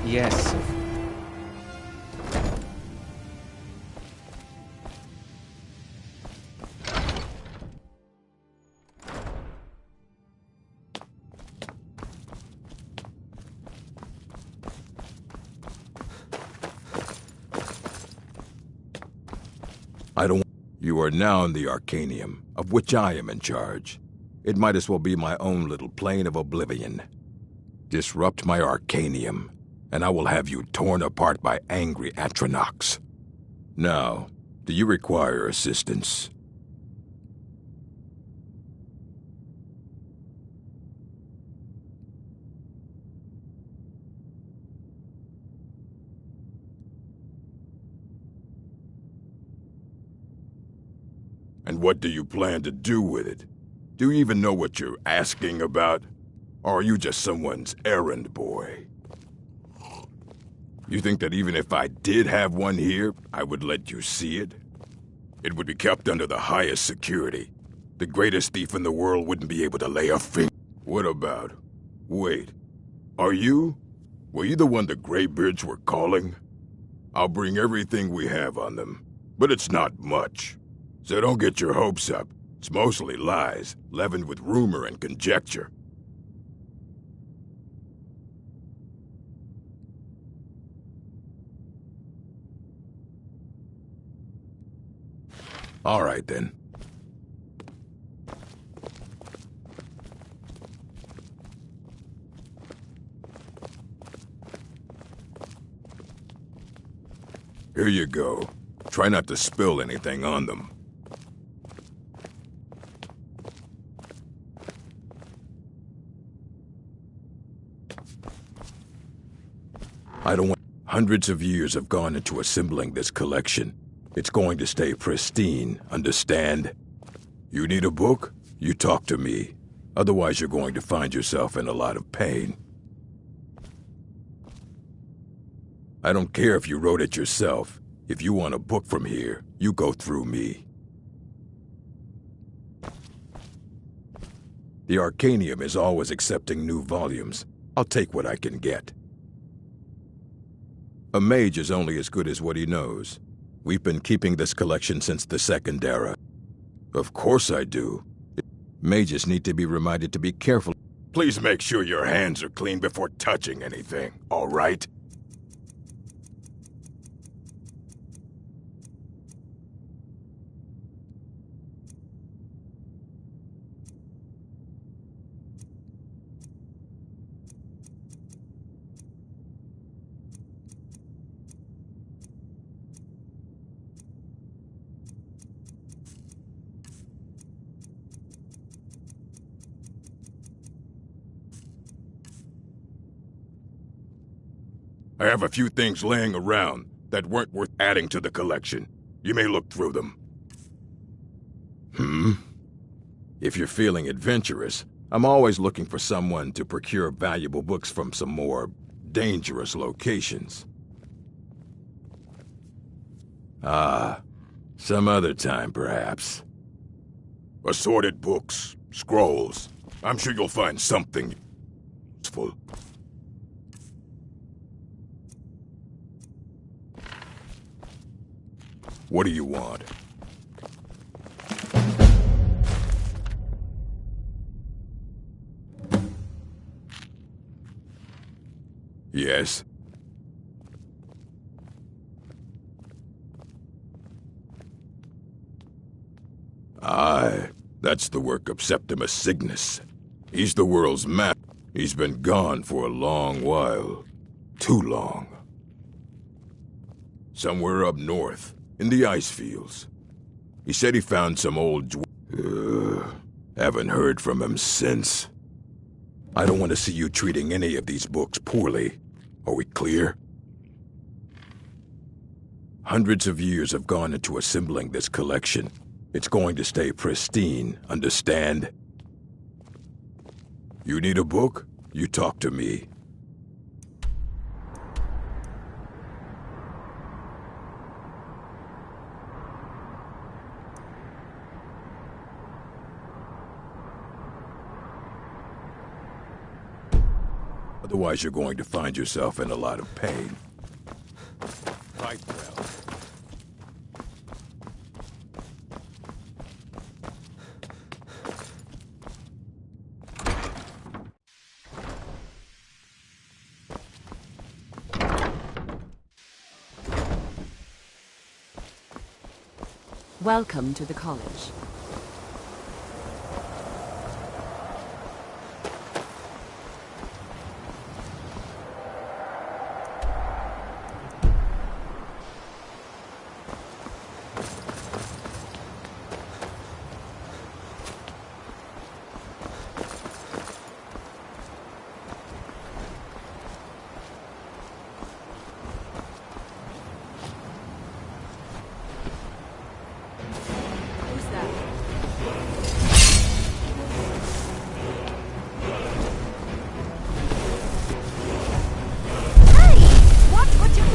Yes. I don't... You are now in the Arcanium, of which I am in charge. It might as well be my own little plane of oblivion. Disrupt my Arcanium, and I will have you torn apart by angry Atronachs. Now, do you require assistance? And what do you plan to do with it? Do you even know what you're asking about? Or are you just someone's errand boy? You think that even if I did have one here, I would let you see it? It would be kept under the highest security. The greatest thief in the world wouldn't be able to lay a finger. What about? Wait. Are you? Were you the one the Greybeards were calling? I'll bring everything we have on them. But it's not much. So don't get your hopes up. It's mostly lies, leavened with rumor and conjecture. All right, then. Here you go. Try not to spill anything on them. I don't want... Hundreds of years have gone into assembling this collection. It's going to stay pristine, understand? You need a book? You talk to me. Otherwise, you're going to find yourself in a lot of pain. I don't care if you wrote it yourself. If you want a book from here, you go through me. The Arcanium is always accepting new volumes. I'll take what I can get. A mage is only as good as what he knows. We've been keeping this collection since the Second Era. Of course I do. Mages need to be reminded to be careful. Please make sure your hands are clean before touching anything, all right? I have a few things laying around that weren't worth adding to the collection. You may look through them. If you're feeling adventurous, I'm always looking for someone to procure valuable books from some more dangerous locations. Some other time, perhaps. Assorted books, scrolls. I'm sure you'll find something useful. What do you want? Yes? Aye, that's the work of Septimus Cygnus. He's the world's map. He's been gone for a long while. Too long. Somewhere up north. In the ice fields. He said he found some old haven't heard from him since. I don't want to see you treating any of these books poorly. Are we clear? Hundreds of years have gone into assembling this collection. It's going to stay pristine, understand? You need a book? You talk to me. Otherwise, you're going to find yourself in a lot of pain. Fight well. Welcome to the college. What would you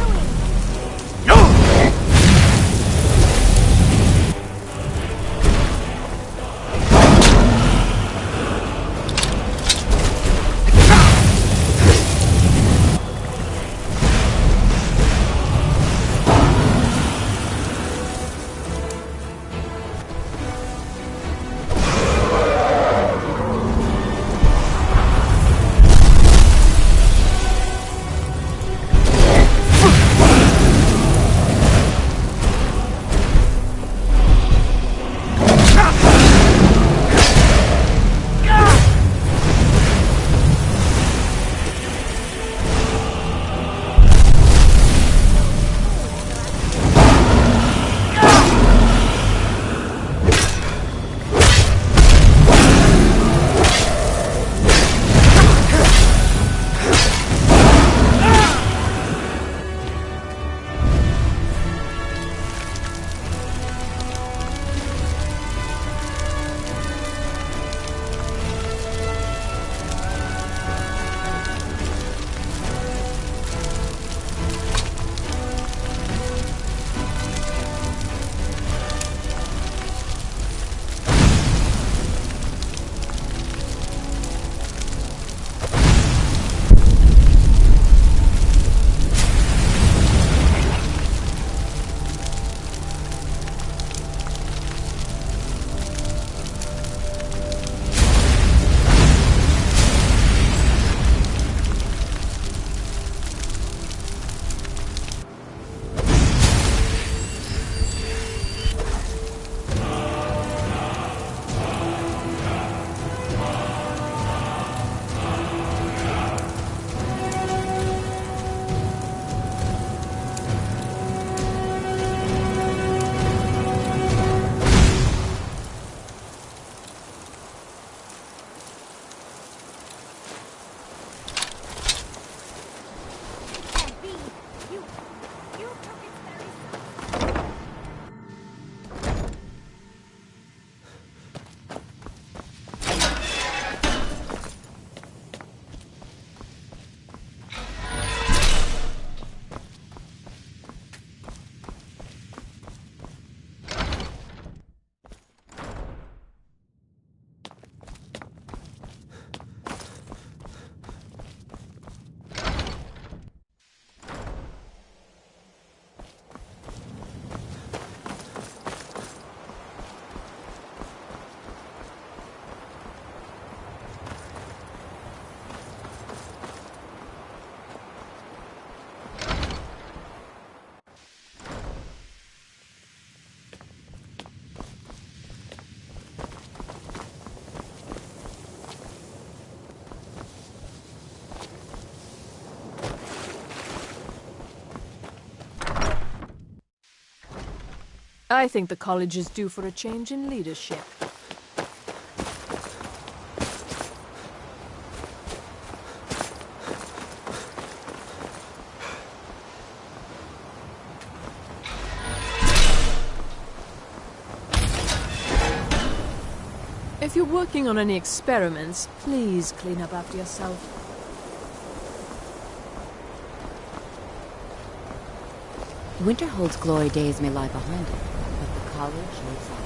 I think the college is due for a change in leadership. If you're working on any experiments, please clean up after yourself. Winterhold's glory days may lie behind it, but the college lives on.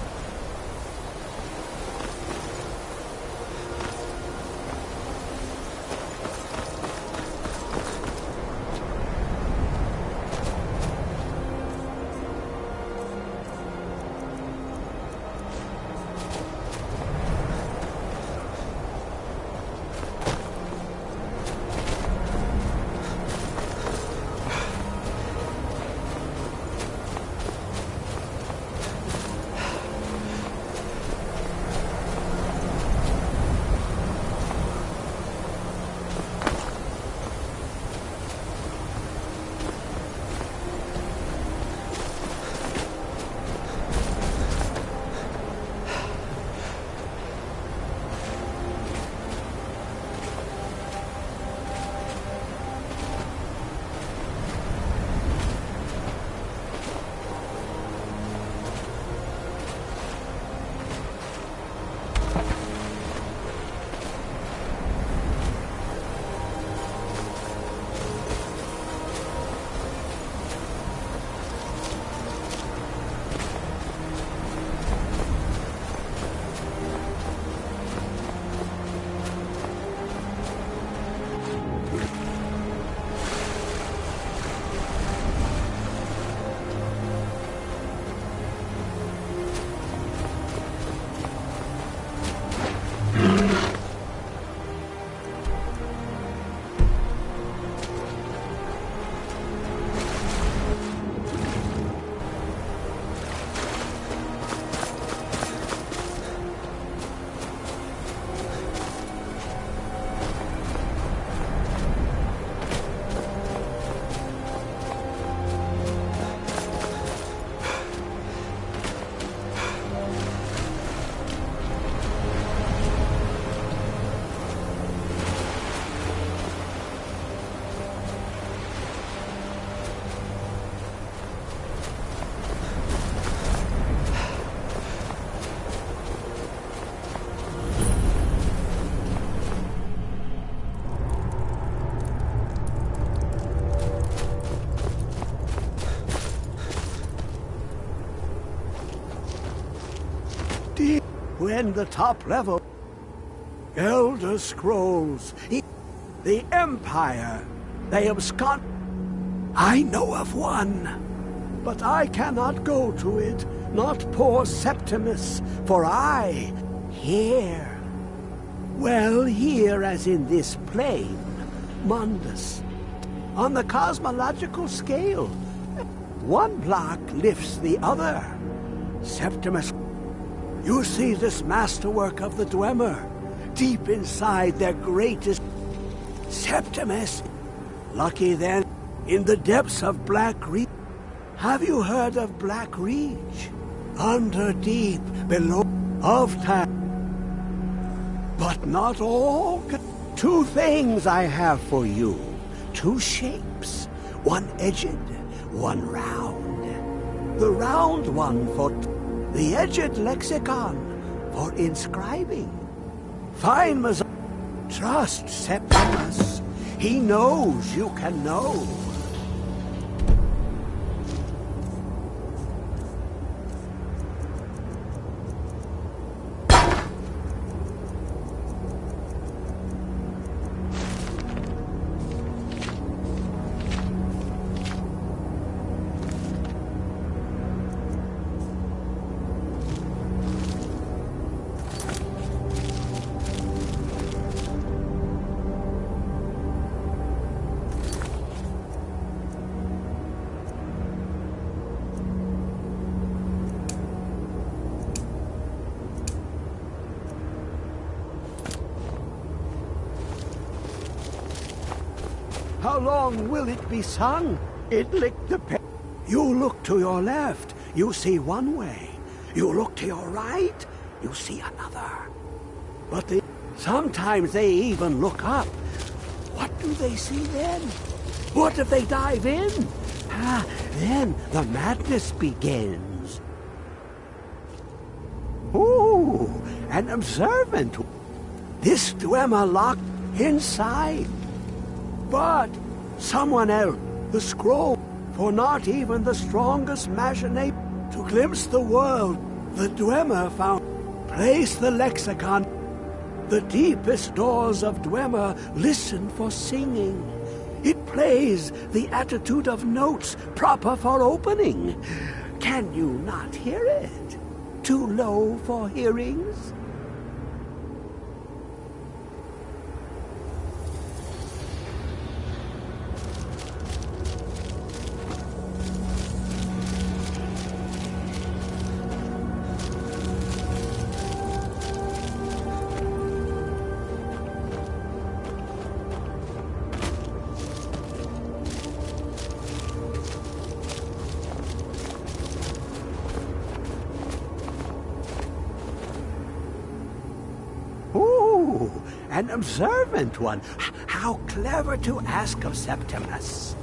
When the top level... Elder Scrolls... The Empire... They abscond... I know of one. But I cannot go to it. Not poor Septimus. For I... Here... Well, here as in this plane... Mundus... On the cosmological scale... One block lifts the other. Septimus... You see this masterwork of the Dwemer, deep inside their greatest... Septimus, lucky then, in the depths of Black Reach. Have you heard of Black Reach? Under deep, below, of time. But not all. Two things I have for you. Two shapes. One edged, one round. The round one for... The edged lexicon for inscribing. Fine, Mazar. Trust Septimus. He knows you can know. How long will it be sung? It licked the pen. You look to your left. you see one way. You look to your right, you see another. But sometimes they even look up. What do they see then? What if they dive in? Then the madness begins. Ooh, an observant. This Dwemer locked inside. But someone else, the scroll, for not even the strongest machinate to glimpse the world, the Dwemer found. Place the lexicon. The deepest doors of Dwemer listen for singing. It plays the attitude of notes proper for opening. Can you not hear it? Too low for hearings? An observant one. How clever to ask of Septimus.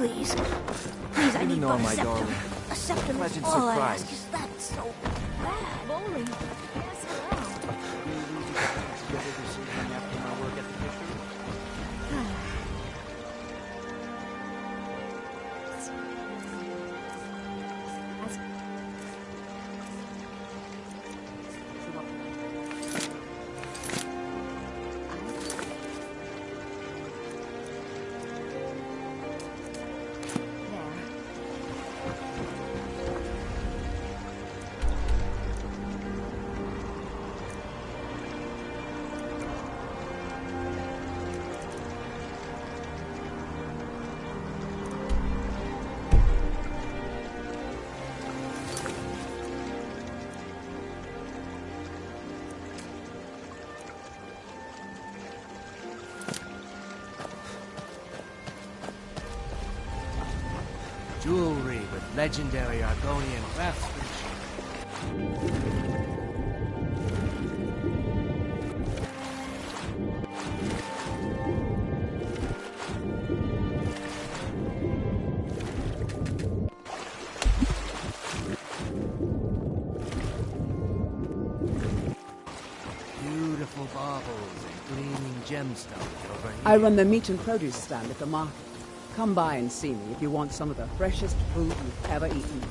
Please. Please, I need know, but a my septum. darling. A septum is Pleasant all I surprise. ask. Is that so bad? Bowling. Yes, around. Jewelry with legendary Argonian craftsmanship. Beautiful baubles and gleaming gemstones over here. I run the meat and produce stand at the market. Come by and see me if you want some of the freshest food you've ever eaten.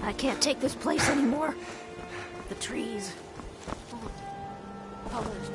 I can't take this place anymore. The trees. All polished.